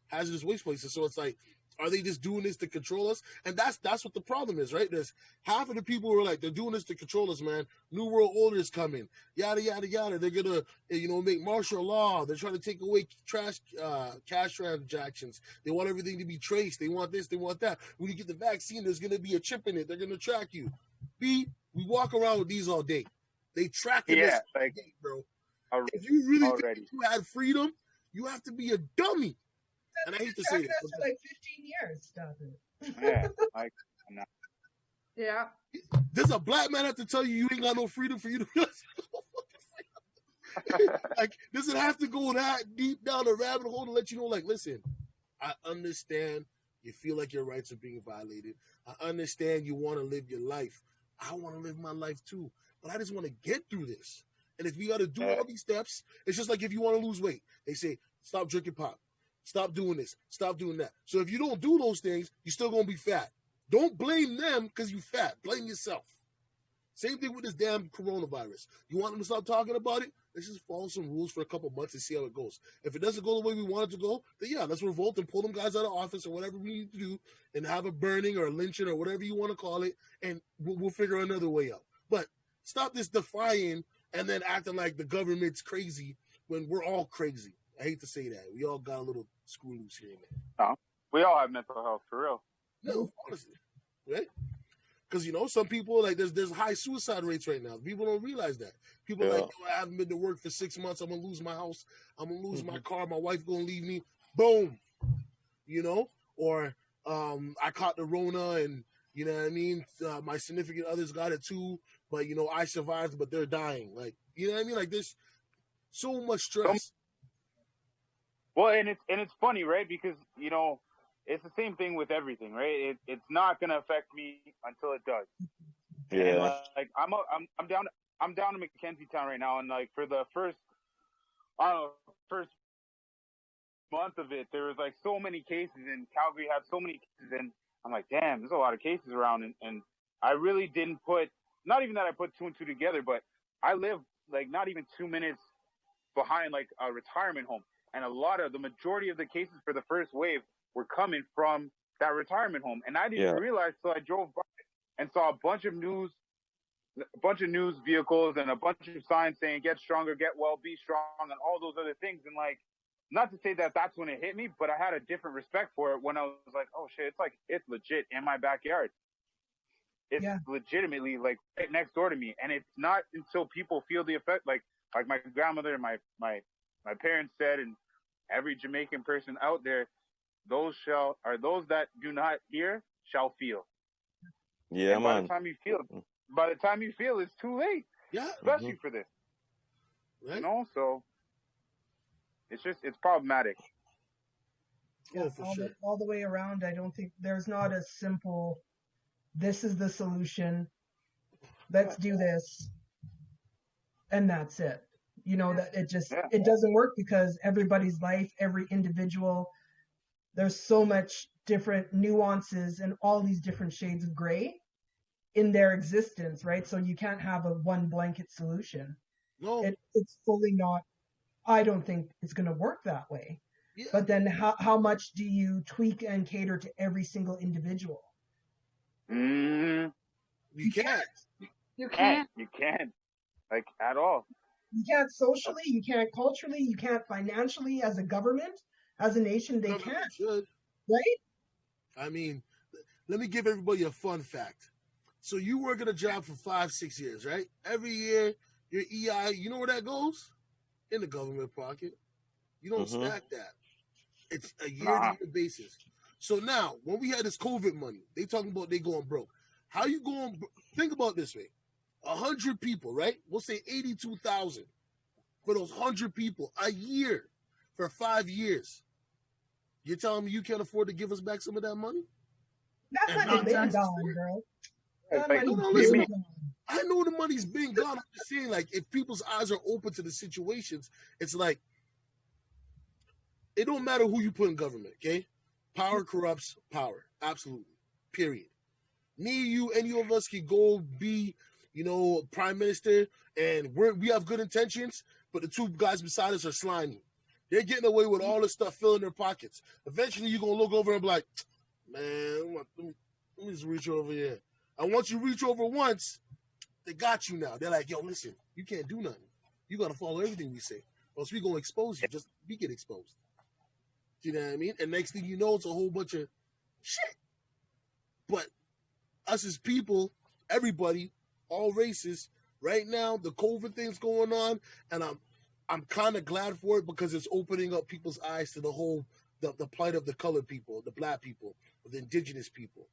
hazardous waste places. So it's like, are they just doing this to control us? And that's what the problem is, right? There's half of the people who are like, they're doing this to control us, man. New world order is coming, yada yada yada. They're gonna, make martial law. They're trying to take away cash transactions. They want everything to be traced. They want this, they want that. When you get the vaccine, there's gonna be a chip in it. They're gonna track you. We walk around with these all day. They tracking yeah, us, like bro. If you really already. think you had freedom, you have to be a dummy. And I hate to say Tracking this. us for like 15 years, stop it. Yeah, like, no. Yeah. Does a black man have to tell you ain't got no freedom for you to like? Does it have to go that deep down the rabbit hole to let you know? Like, listen, I understand you feel like your rights are being violated. I understand you want to live your life. I want to live my life too, but I just want to get through this. And if we got to do all these steps, it's just like if you want to lose weight, they say stop drinking pop, stop doing this, stop doing that. So if you don't do those things, you're still gonna be fat. Don't blame them because you fat. Blame yourself. Same thing with this damn coronavirus. You want them to stop talking about it? Let's just follow some rules for a couple months and see how it goes. If it doesn't go the way we want it to go, then yeah, let's revolt and pull them guys out of office or whatever we need to do and have a burning or a lynching or whatever you want to call it, and we'll figure another way out. But stop this defying and then acting like the government's crazy when we're all crazy. I hate to say that. We all got a little screw loose here and there. No, we all have mental health, for real. No, honestly, right? Because some people, like, there's high suicide rates right now. People don't realize that. People are like, yo, I haven't been to work for 6 months. I'm gonna lose my house. I'm gonna lose my car. My wife gonna leave me. Boom. Or I caught the Rona, and you know what I mean. My significant others got it too, but I survived, but they're dying. Like, you know what I mean? Like, there's so much stress. Well, and it's funny, right? Because it's the same thing with everything, right? It's not gonna affect me until it does. Yeah. And like I'm down in Mackenzie Town right now, and like for the first month of it, there was like so many cases, and Calgary had so many cases, and I'm like, damn, there's a lot of cases around, and I really didn't put, not even that I put two and two together, but I live like not even 2 minutes behind like a retirement home, and the majority of the cases for the first wave were coming from that retirement home. And I didn't realize till I drove by and saw a bunch of news vehicles and a bunch of signs saying, get stronger, get well, be strong, and all those other things. And like, not to say that that's when it hit me, but I had a different respect for it when I was like, oh shit, it's legit in my backyard. It's legitimately like right next door to me. And it's not until people feel the effect, like my grandmother and my parents said, and every Jamaican person out there, those that do not hear shall feel. Yeah, and by the time you feel, it's too late. Yeah, especially for this. Right. So it's problematic. Yeah, all the way around. I don't think there's not a simple, this is the solution, let's do this, and that's it. That it doesn't work, because everybody's life, every individual, there's so much different nuances and all these different shades of gray in their existence, right? So you can't have a one blanket solution. No. It's fully not, I don't think it's going to work that way. Yeah. But then how much do you tweak and cater to every single individual? You can't. You can't. You can't. Like, at all. You can't socially, you can't culturally, you can't financially, as a government, as a nation, they can't. Should. Right? I mean, let me give everybody a fun fact. So you work at a job for 5-6 years, right? Every year, your EI, you know where that goes? In the government pocket. You don't stack that. It's a year-to-year basis. So now, when we had this COVID money, they talking about they going broke. How you going? Think about this way. 100 people, right? We'll say 82,000 for those 100 people a year for 5 years. You're telling me you can't afford to give us back some of that money? That money's been gone, bro. I know the money's been gone. I'm just saying, like, if people's eyes are open to the situations, it's like, it don't matter who you put in government, okay? Power corrupts power. Absolutely. Period. Me, you, any of us can go be, prime minister, and we have good intentions, but the two guys beside us are slimy. They're getting away with all this stuff, filling their pockets. Eventually, you're gonna look over and be like, man, let me just reach over here. And once you reach over once, they got you now. They're like, yo, listen, you can't do nothing. You gotta follow everything we say. Or else we gonna expose you. Just we get exposed. You know what I mean? And next thing you know, it's a whole bunch of shit. But us as people, everybody, all races, right now, the COVID thing's going on, and I'm kind of glad for it because it's opening up people's eyes to the plight of the colored people, the black people, the indigenous people.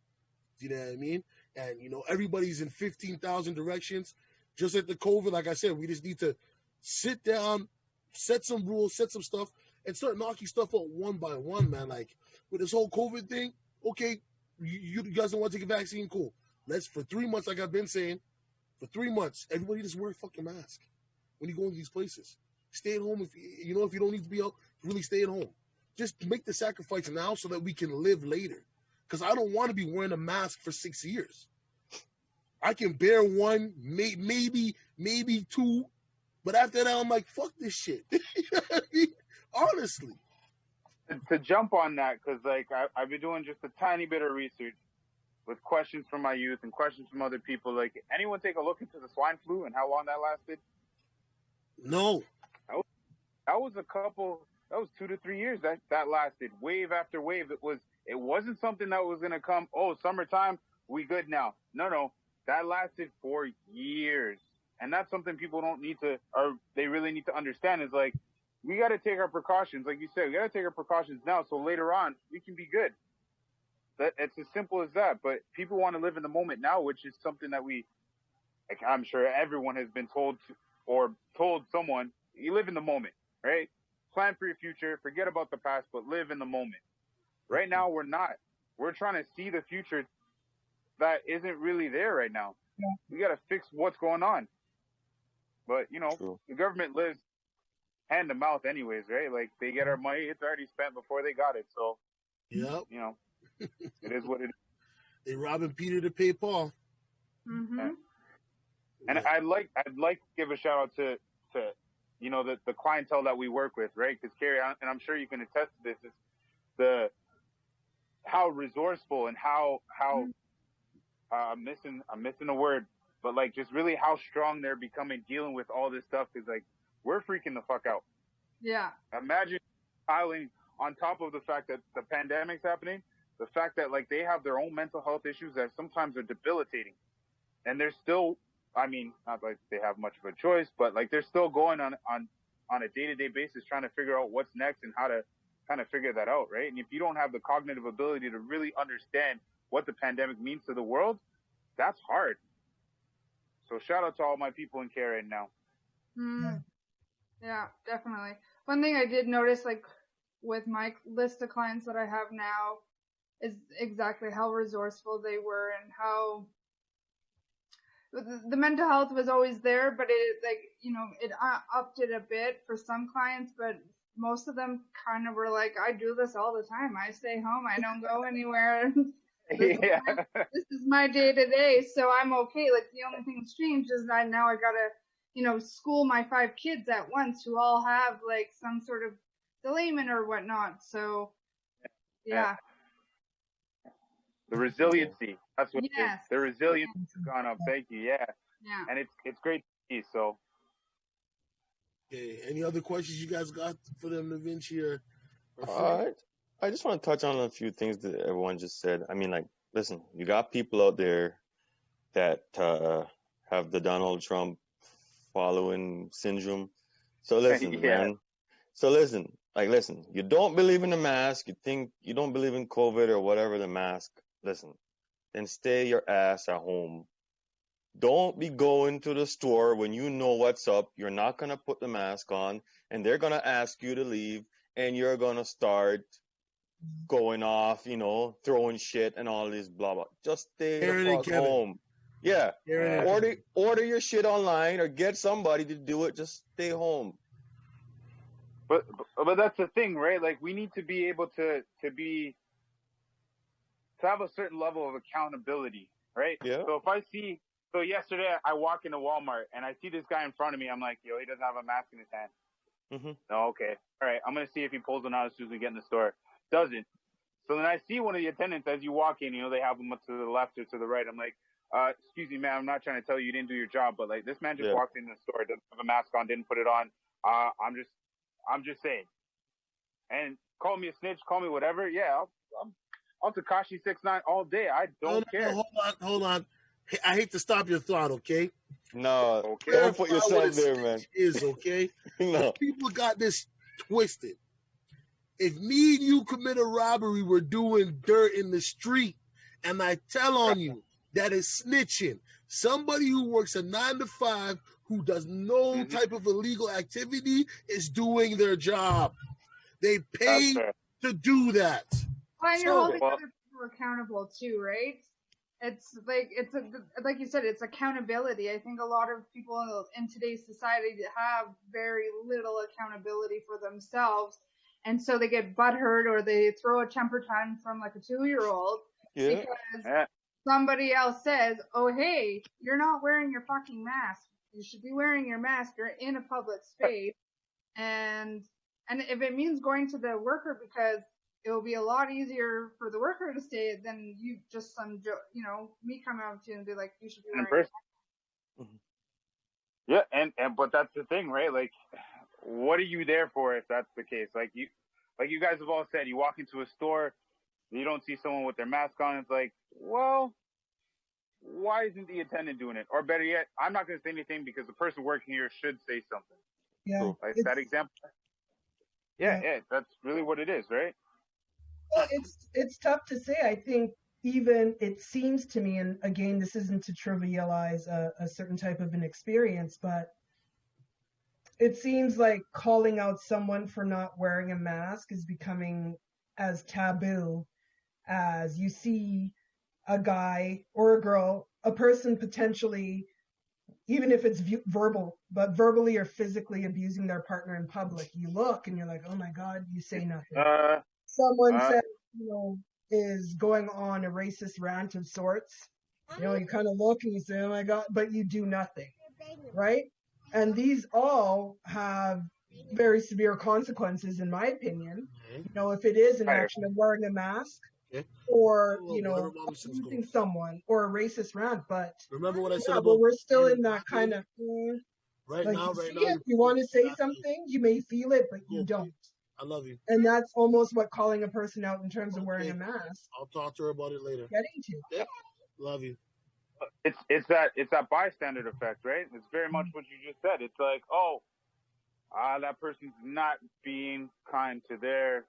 You know what I mean? And everybody's in 15,000 directions. Just like the COVID, like I said, we just need to sit down, set some rules, set some stuff, and start knocking stuff out one by one, man. Like with this whole COVID thing, okay, you guys don't want to take a vaccine, cool. Let's, for 3 months, like I've been saying, for 3 months, everybody just wear a fucking mask when you go into these places. Stay at home if you don't need to be out. Really stay at home. Just make the sacrifice now so that we can live later. Because I don't want to be wearing a mask for 6 years. I can bear one, maybe two, but after that, I'm like, fuck this shit. You know what I mean? Honestly. To jump on that, because like I've been doing just a tiny bit of research with questions from my youth and questions from other people. Like, anyone take a look into the swine flu and how long that lasted? No. That was 2 to 3 years that lasted, wave after wave. It wasn't something that was gonna come, oh, summertime, we good now. No. That lasted for years. And that's something people they really need to understand, is like, we got to take our precautions. Like you said, we got to take our precautions now so later on we can be good. It's as simple as that. But people want to live in the moment now, which is something that I'm sure everyone has been told someone, you live in the moment, right? Plan for your future, forget about the past, but live in the moment. Right now, we're not. We're trying to see the future that isn't really there right now. Yeah. We got to fix what's going on. But, True. the government lives hand to mouth anyways, right? Like, they get our money, it's already spent before they got it. So, Yep. It is what it is. They robbing Peter to pay Paul. Mm-hmm. Yeah. And Yeah. I'd like to give a shout out to the clientele that we work with, right? Because Carrie, and I'm sure you can attest to this, is how resourceful and how I'm missing a word, but like just really how strong they're becoming dealing with all this stuff. Because like, we're freaking the fuck out. Yeah. Imagine piling on top of the fact that the pandemic's happening, the fact that like they have their own mental health issues that sometimes are debilitating, and they're still, I mean, not like they have much of a choice, but like they're still going on a day-to-day basis trying to figure out what's next and how to kind of figure that out, right? And if you don't have the cognitive ability to really understand what the pandemic means to the world, that's hard. So shout out to all my people in care right now. Yeah, definitely. One thing I did notice, like with my list of clients that I have now, is exactly how resourceful they were and how the mental health was always there, but it upped it a bit for some clients, but most of them kind of were like, I do this all the time. I stay home. I don't go anywhere. This is my day to day, so I'm okay. Like, the only thing that's changed is that now I gotta, school my 5 kids at once who all have like some sort of delayment or whatnot. So, yeah. The resiliency. That's what it is. Yes. The resilience has gone up. Thank you. Yeah. Yeah. And it's great to see. So. Okay. Any other questions you guys got for them, Da Vinci or I just want to touch on a few things that everyone just said. I mean, like, listen, you got people out there that have the Donald Trump following syndrome. So listen, man. So listen, you don't believe in the mask, you think you don't believe in COVID or whatever the mask, listen, then stay your ass at home. Don't be going to the store when you know what's up. You're not going to put the mask on, and they're going to ask you to leave, and you're going to start going off, throwing shit and all this blah, blah. Just stay the fuck home. Yeah. Order your shit online or get somebody to do it. Just stay home. But that's the thing, right? Like, we need to be able to have a certain level of accountability, right? Yeah. So yesterday I walk into Walmart and I see this guy in front of me. I'm like, yo, he doesn't have a mask in his hand. Mm-hmm. No, okay. All right. I'm going to see if he pulls one out as soon as we get in the store. Doesn't. So then I see one of the attendants as you walk in, they have them up to the left or to the right. I'm like, excuse me, ma'am, I'm not trying to tell you didn't do your job, but like this man just walked in the store, doesn't have a mask on, didn't put it on. I'm just saying. And call me a snitch, call me whatever. Yeah, I'll Takashi 6ix9ine all day. I don't care. No, hold on. I hate to stop your thought, okay? No, Okay. don't put Clarify what yourself a there, snitch man. is, okay? No. People got this twisted. If me and you commit a robbery, we're doing dirt in the street, and I tell on you, that is snitching. Somebody who works a 9 to 5, who does no type of illegal activity, is doing their job. They pay to do that. Well, and you're So, holding other people accountable too, right? It's like you said, it's accountability. I think a lot of people in today's society have very little accountability for themselves, and so they get butthurt or they throw a temper tantrum like a 2-year-old because somebody else says, "Oh, hey, you're not wearing your fucking mask. You should be wearing your mask. You're in a public space." And if it means going to the worker because it will be a lot easier for the worker to stay than you just me coming up to you and be like, you should be wearing it. Yeah, and but that's the thing, right? Like, what are you there for if that's the case? Like you guys have all said, you walk into a store, you don't see someone with their mask on. It's like, well, why isn't the attendant doing it? Or better yet, I'm not going to say anything because the person working here should say something. Yeah. Like that example. Yeah, that's really what it is, right? Well, it's tough to say. I think even it seems to me, and again, this isn't to trivialize a certain type of an experience, but it seems like calling out someone for not wearing a mask is becoming as taboo as you see a guy or a girl, a person potentially, even if it's verbal, but verbally or physically abusing their partner in public. You look and you're like, oh my God, you say nothing. Someone said, is going on a racist rant of sorts. You kind of look and you say, oh my God, but you do nothing, right? And these all have very severe consequences, in my opinion. If it is an action of wearing a mask or, abusing someone or a racist rant, but remember what I said about we're still in that kind of, right now, you want to say something, you may feel it, but you don't. I love you. And that's almost what calling a person out in terms of wearing a mask. I'll talk to her about it later. Getting to. Yep. Love you. It's that bystander effect, right? It's very much what you just said. It's like, that person's not being kind to their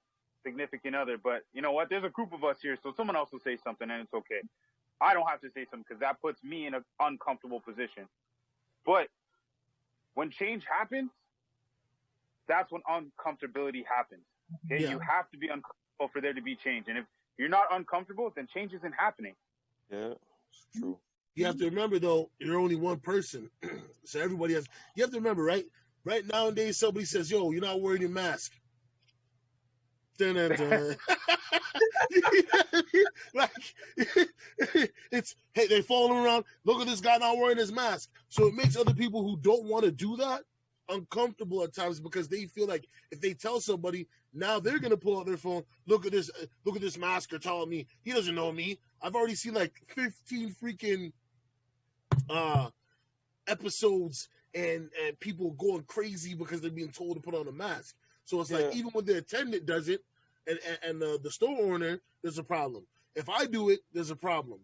significant other, but you know what? There's a group of us here, so someone else will say something, and it's okay. I don't have to say something because that puts me in an uncomfortable position. But when change happens, that's when uncomfortability happens. Okay, you have to be uncomfortable for there to be change, and if you're not uncomfortable, then change isn't happening. Yeah, it's true. You have to remember, though, you're only one person, so everybody has. You have to remember, right? Right nowadays, somebody says, "Yo, you're not wearing your mask." Dun, dun, dun. Like it's hey, they following around. Look at this guy not wearing his mask. So it makes other people who don't want to do that uncomfortable at times because they feel like if they tell somebody, now they're gonna pull out their phone. Look at this masker telling me he doesn't know me. I've already seen like 15 freaking episodes and people going crazy because they're being told to put on a mask. So it's like even when the attendant does it and the store owner, there's a problem. If I do it, there's a problem.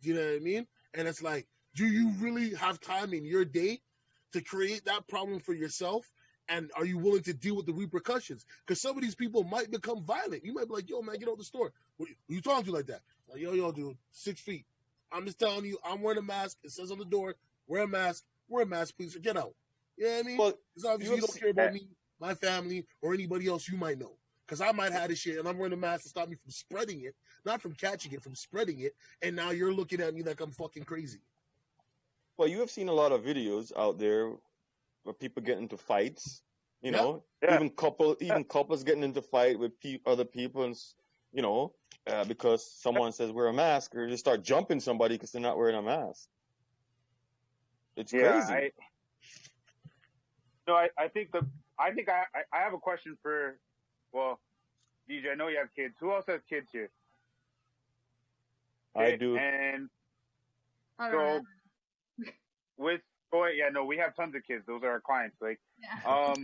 Do you know what I mean? And it's like, do you really have time in your day to create that problem for yourself? And are you willing to deal with the repercussions? Because some of these people might become violent. You might be like, yo, man, get out the store. What are you talking to like that? Like, yo, dude, 6 feet. I'm just telling you, I'm wearing a mask. It says on the door, wear a mask, please, or get out. You know what I mean? Because obviously you don't care about me, my family, or anybody else you might know. Because I might have this shit, and I'm wearing a mask to stop me from spreading it, not from catching it, from spreading it, and now you're looking at me like I'm fucking crazy. Well, you have seen a lot of videos out there where people get into fights, even couples getting into fight with other people, and because someone says wear a mask, or just start jumping somebody because they're not wearing a mask. It's crazy. I think I have a question for, well, DJ, I know you have kids. Who else has kids here? I do. And I don't so know. with, we have tons of kids. Those are our clients. Like, Yeah.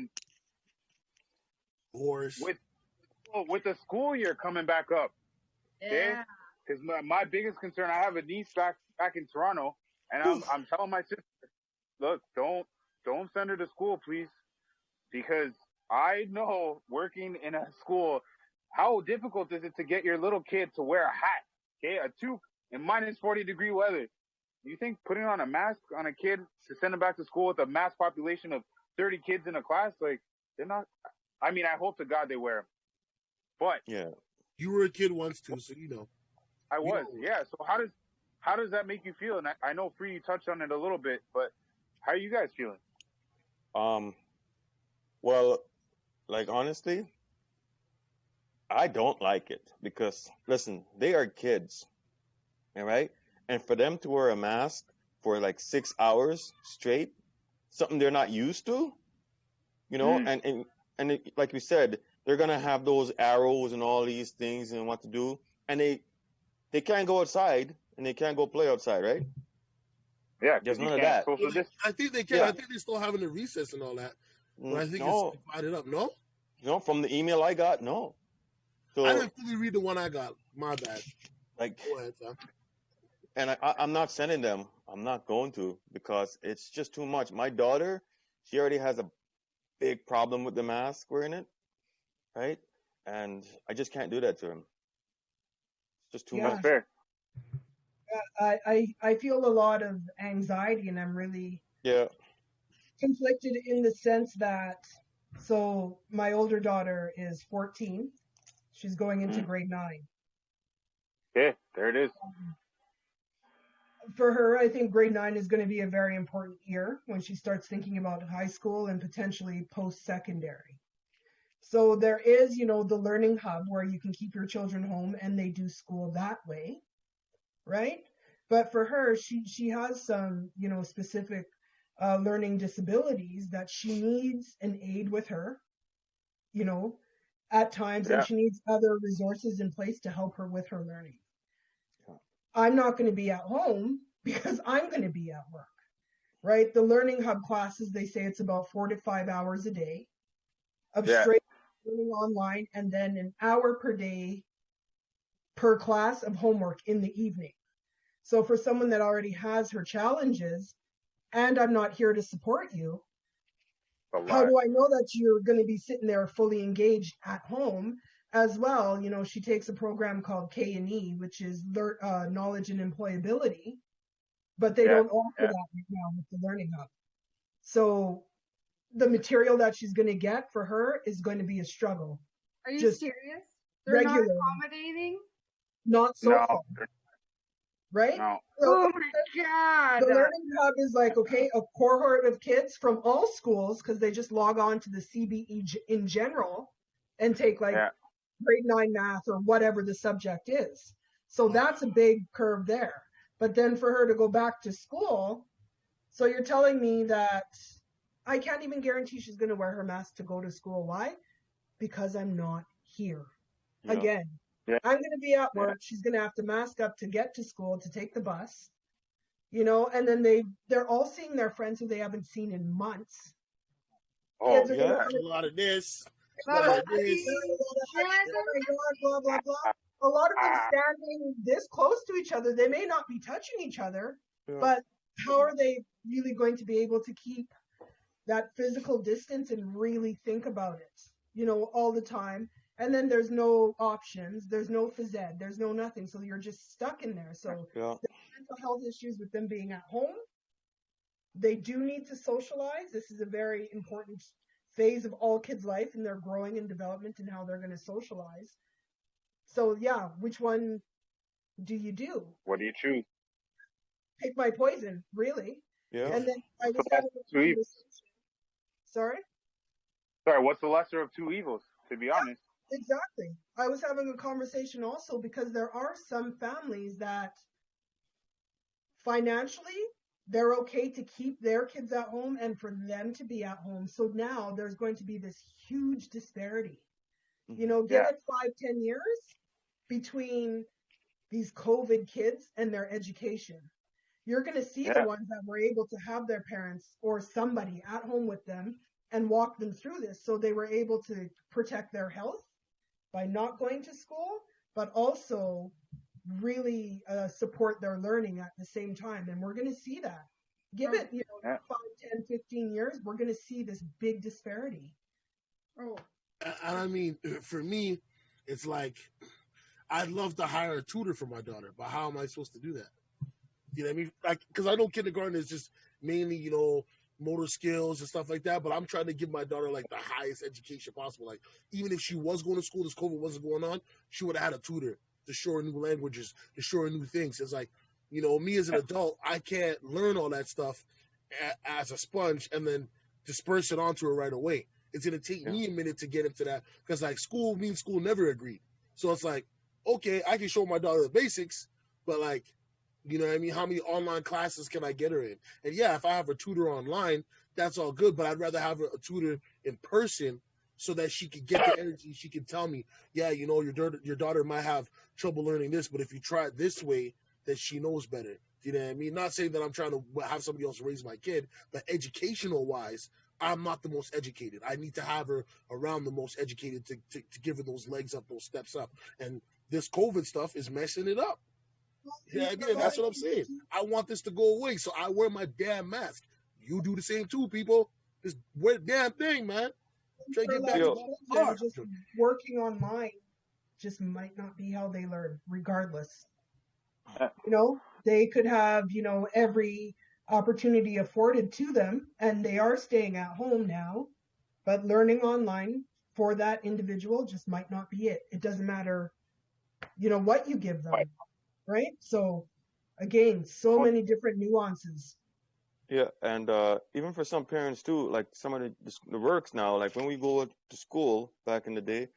Horse. With the school year coming back up, Yeah. because my biggest concern, I have a niece back in Toronto, and I'm telling my sister, look, don't send her to school, please, because I know working in a school, how difficult is it to get your little kid to wear a hat, okay, a toque in minus 40-degree weather. Do you think putting on a mask on a kid to send him back to school with a mass population of 30 kids in a class, like, they're not, I mean, I hope to God they wear them. But yeah, you were a kid once too, so you know. I was, yeah. So how does that make you feel? And I know Free, you touched on it a little bit, but how are you guys feeling? Well, like honestly, I don't like it because listen, they are kids, all right, and for them to wear a mask for like 6 hours straight, something they're not used to, you know, and it, like we said, they're gonna have those arrows and all these things and what to do, and they can't go outside and they can't go play outside, right? Yeah, There's because you none of can't that. social distance. I think they can. Yeah. I think they're still having a recess and all that. But I think No, it's divided up. No, from the email I got, no. So I didn't fully read the one I got. My bad. like, Go ahead, Tom. and I'm not sending them. I'm not going to because it's just too much. My daughter, she already has a big problem with the mask wearing it, right? And I just can't do that to him. It's just too Yeah. much. Fair. I feel a lot of anxiety, and I'm really conflicted in the sense that, so my older daughter is 14. She's going into grade 9. Yeah, there it is. For her, I think grade 9 is going to be a very important year when she starts thinking about high school and potentially post-secondary. So there is, the learning hub where you can keep your children home and they do school that way, right? But for her, she has some, specific learning disabilities that she needs an aid with her, at times, and she needs other resources in place to help her with her learning. I'm not going to be at home because I'm going to be at work, right? The learning hub classes, they say it's about 4 to 5 hours a day of straight learning online, and then an hour per day per class of homework in the evening. So for someone that already has her challenges, and I'm not here to support you, how do I know that you're going to be sitting there fully engaged at home as well? She takes a program called K&E, which is knowledge and employability, but they don't offer that right now with the Learning Hub. So the material that she's going to get for her is going to be a struggle. Are you Just serious? They're not accommodating? Not so far. Right? No. So oh my God. the Learning Hub is like, okay, a cohort of kids from all schools, because they just log on to the CBE in general and take like grade 9 math or whatever the subject is. So that's a big curve there. But then for her to go back to school, so you're telling me that I can't even guarantee she's going to wear her mask to go to school. Why? Because I'm not here. Yeah. Again, I'm going to be at work. She's going to have to mask up to get to school, to take the bus, and then they're all seeing their friends who they haven't seen in months. Oh, yeah. A lot of this. A lot of this. Oh my God, blah, blah, blah. A lot of them standing this close to each other. They may not be touching each other, but how are they really going to be able to keep that physical distance and really think about it, all the time? And then there's no options, there's no phys ed, there's no nothing. So you're just stuck in there. So the mental health issues with them being at home, they do need to socialize. This is a very important phase of all kids' life in their growing and development and how they're going to socialize. So yeah, which one do you do? What do you choose? Pick my poison, really. Yeah. And then I was having a conversation. Sorry, what's the lesser of two evils, to be honest? Exactly. I was having a conversation also because there are some families that financially they're okay to keep their kids at home and for them to be at home. So now there's going to be this huge disparity. You know, give Yeah. it 5, 10 years between these COVID kids and their education. You're going to see the Yeah. ones that were able to have their parents or somebody at home with them and walk them through this. So they were able to protect their health by not going to school, but also really support their learning at the same time. And we're going to see that. Give it, Yeah. 5, 10, 15 years, we're going to see this big disparity. Oh, And I mean, for me, it's like I'd love to hire a tutor for my daughter, but how am I supposed to do that? You know what I mean? Like, because I know kindergarten is just mainly, motor skills and stuff like that. But I'm trying to give my daughter like the highest education possible. Like, even if she was going to school, this COVID wasn't going on, she would have had a tutor to show her new languages, to show her new things. It's like, me as an adult, I can't learn all that stuff as a sponge and then disperse it onto her right away. It's gonna take me a minute to get into that because like me and school never agreed. So it's like, okay, I can show my daughter the basics, but like, you know what I mean? How many online classes can I get her in? And yeah, if I have a tutor online, that's all good, but I'd rather have a tutor in person so that she could get the energy. She can tell me, yeah, your daughter might have trouble learning this, but if you try it this way, then she knows better. You know what I mean? Not saying that I'm trying to have somebody else raise my kid, but educational wise, I'm not the most educated. I need to have her around the most educated to give her those legs up, those steps up. And this COVID stuff is messing it up. Yeah, I mean, and that's what I'm saying. I want this to go away, so I wear my damn mask. You do the same too, people. Just wear the damn thing, man. Try to For a get lot back of to children, just working online just might not be how they learn, regardless. They could have, every opportunity afforded to them, and they are staying at home now, but learning online for that individual just might not be it. It doesn't matter, what you give them, right? So, again, so many different nuances. Yeah, and even for some parents too, like some of the works now, like when we go to school back in the day,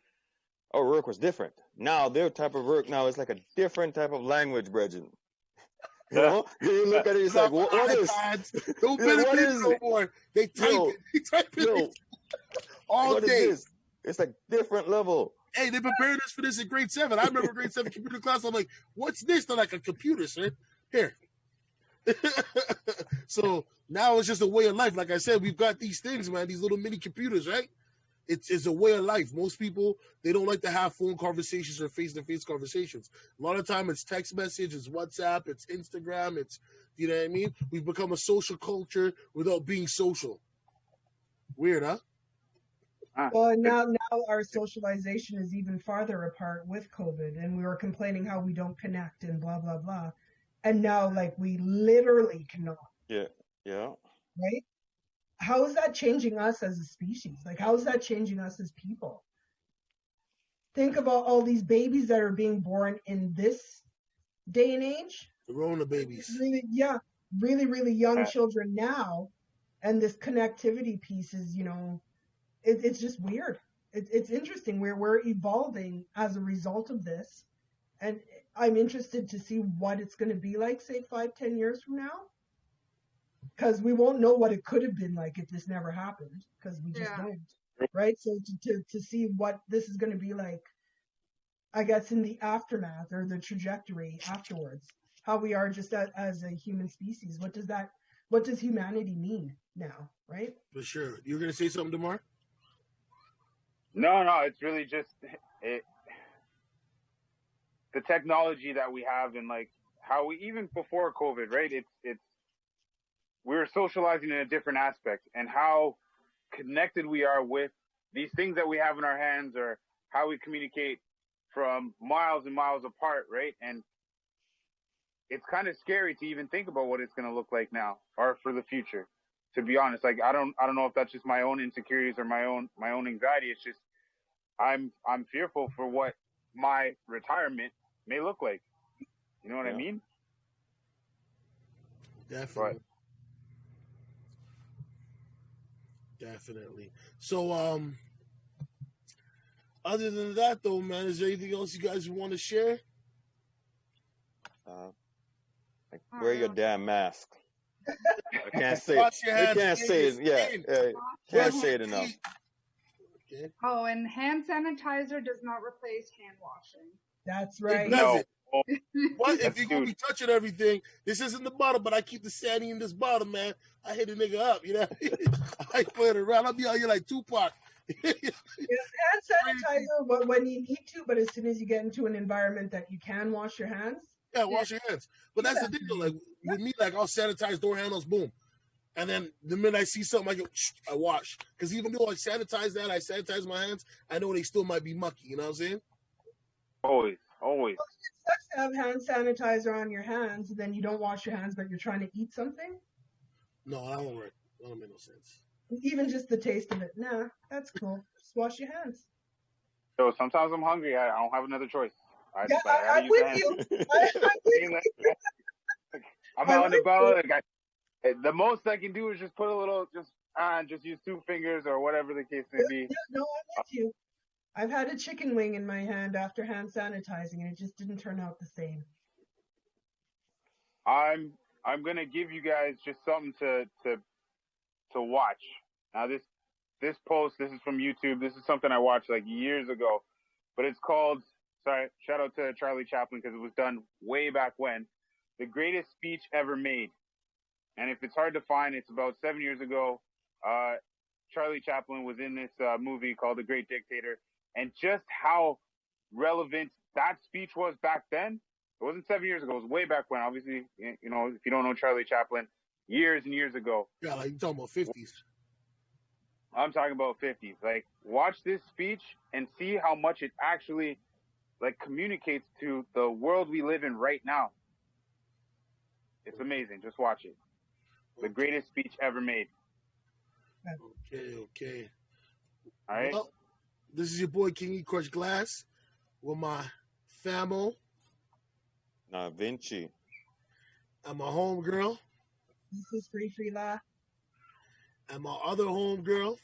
our work was different. Now their type of work now is like a different type of language, Bridget. You look at it, it's like, what is? Don't You're like, benefit what is no it? more. They type Yo, it. They type yo, it all what is day. this? It's like different level. Hey, they prepared us for this in grade 7. I remember grade 7 computer class. I'm like, what's this? They're like, a computer, sir. Here. So now it's just a way of life. Like I said, we've got these things, man, these little mini computers, right? It's a way of life. Most people, they don't like to have phone conversations or face-to-face conversations. A lot of time it's text message, it's WhatsApp, it's Instagram, it's, you know what I mean? We've become a social culture without being social. Weird, huh? Well, now our socialization is even farther apart with COVID, and we were complaining how we don't connect and blah blah blah, and now like we literally cannot. Yeah, yeah. Right? How is that changing us as a species? Like, how is that changing us as people? Think about all these babies that are being born in this day and age. The Rona babies. Really, yeah, really young children now, and this connectivity piece is, it's just weird. It's interesting where we're evolving as a result of this, and I'm interested to see what it's going to be like, say 5, 10 years from now, because we won't know what it could have been like if this never happened, because we just don't, right? So to see what this is going to be like, I guess, in the aftermath or the trajectory afterwards, how we are just as a human species. What does humanity mean now, right? For sure. You were going to say something, DeMar? No, it's really just the technology that we have, and like how we, even before COVID, right? It's we were socializing in a different aspect, and how connected we are with these things that we have in our hands, or how we communicate from miles and miles apart, right? And it's kind of scary to even think about what it's going to look like now or for the future. To be honest, like I don't know if that's just my own insecurities or my own anxiety. It's just I'm fearful for what my retirement may look like. You know what I mean? Definitely. Definitely. So Other than that, though, man, is there anything else you guys want to share? Like, wear your damn mask. I can't say it. Wash your They hands. can't clean say your it. Yeah, skin. can't Brush say your it enough. teeth. Okay. Oh, and hand sanitizer does not replace hand washing. That's It right. doesn't. Oh, What if That's you're gonna be dude. touching everything? This isn't the bottle, but I keep the sandy in this bottle, man. I hit a nigga up, you know. I play it around. I'll be out here like Tupac. Hand sanitizer when you need to, but as soon as you get into an environment that you can wash your hands. Yeah, wash your hands. But that's the thing, though. Like with me, like I'll sanitize door handles, boom, and then the minute I see something, I go, shh, I wash. Because even though I sanitize my hands, I know they still might be mucky. You know what I'm saying? Always. It sucks to have hand sanitizer on your hands, and then you don't wash your hands, but you're trying to eat something. No, that don't work. That don't make no sense. Even just the taste of it. Nah, that's cool. Just wash your hands. So sometimes I'm hungry. I don't have another choice. I gotta I'm use with the hands. you. I'm with you. I'm out and about. The most I can do is just put a little, just use 2 fingers or whatever the case may be. Yeah, no, I'm with you. I've had a chicken wing in my hand after hand sanitizing, and it just didn't turn out the same. I'm gonna give you guys just something to watch. Now this post, this is from YouTube. This is something I watched like years ago, but it's called. Sorry, shout out to Charlie Chaplin because it was done way back when. The greatest speech ever made. And if it's hard to find, it's about 7 years ago. Charlie Chaplin was in this movie called The Great Dictator, and just how relevant that speech was back then. It wasn't 7 years ago. It was way back when. Obviously, you know, if you don't know Charlie Chaplin, years and years ago. Yeah, like you talking about 50s. I'm talking about 50s. Like, watch this speech and see how much it actually, like, communicates to the world we live in right now. It's amazing. Just watch it. The greatest speech ever made. Okay. All right? Well, this is your boy King E Crush Glass with my famo Nah, Vinci. and my homegirl This is Free La. and my other homegirl.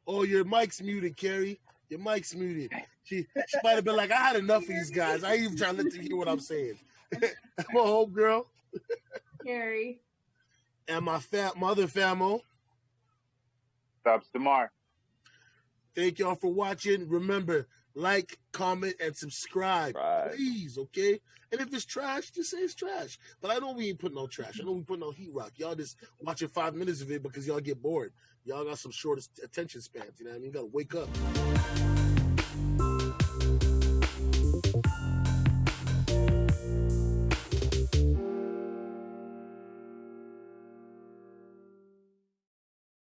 Oh, your mic's muted, Carrie. Your mic's muted. She might have been like, I had enough of these guys. I ain't even trying to let you hear what I'm saying. My homegirl Carrie. and my other famo. Stops tomorrow. Thank y'all for watching. Remember, like, comment, and subscribe. Right. Please, okay? And if it's trash, just say it's trash. But I know we ain't putting no trash. I know we putting no heat rock. Y'all just watching 5 minutes of it because y'all get bored. Y'all got some short attention spans. You know what I mean? You got to wake up.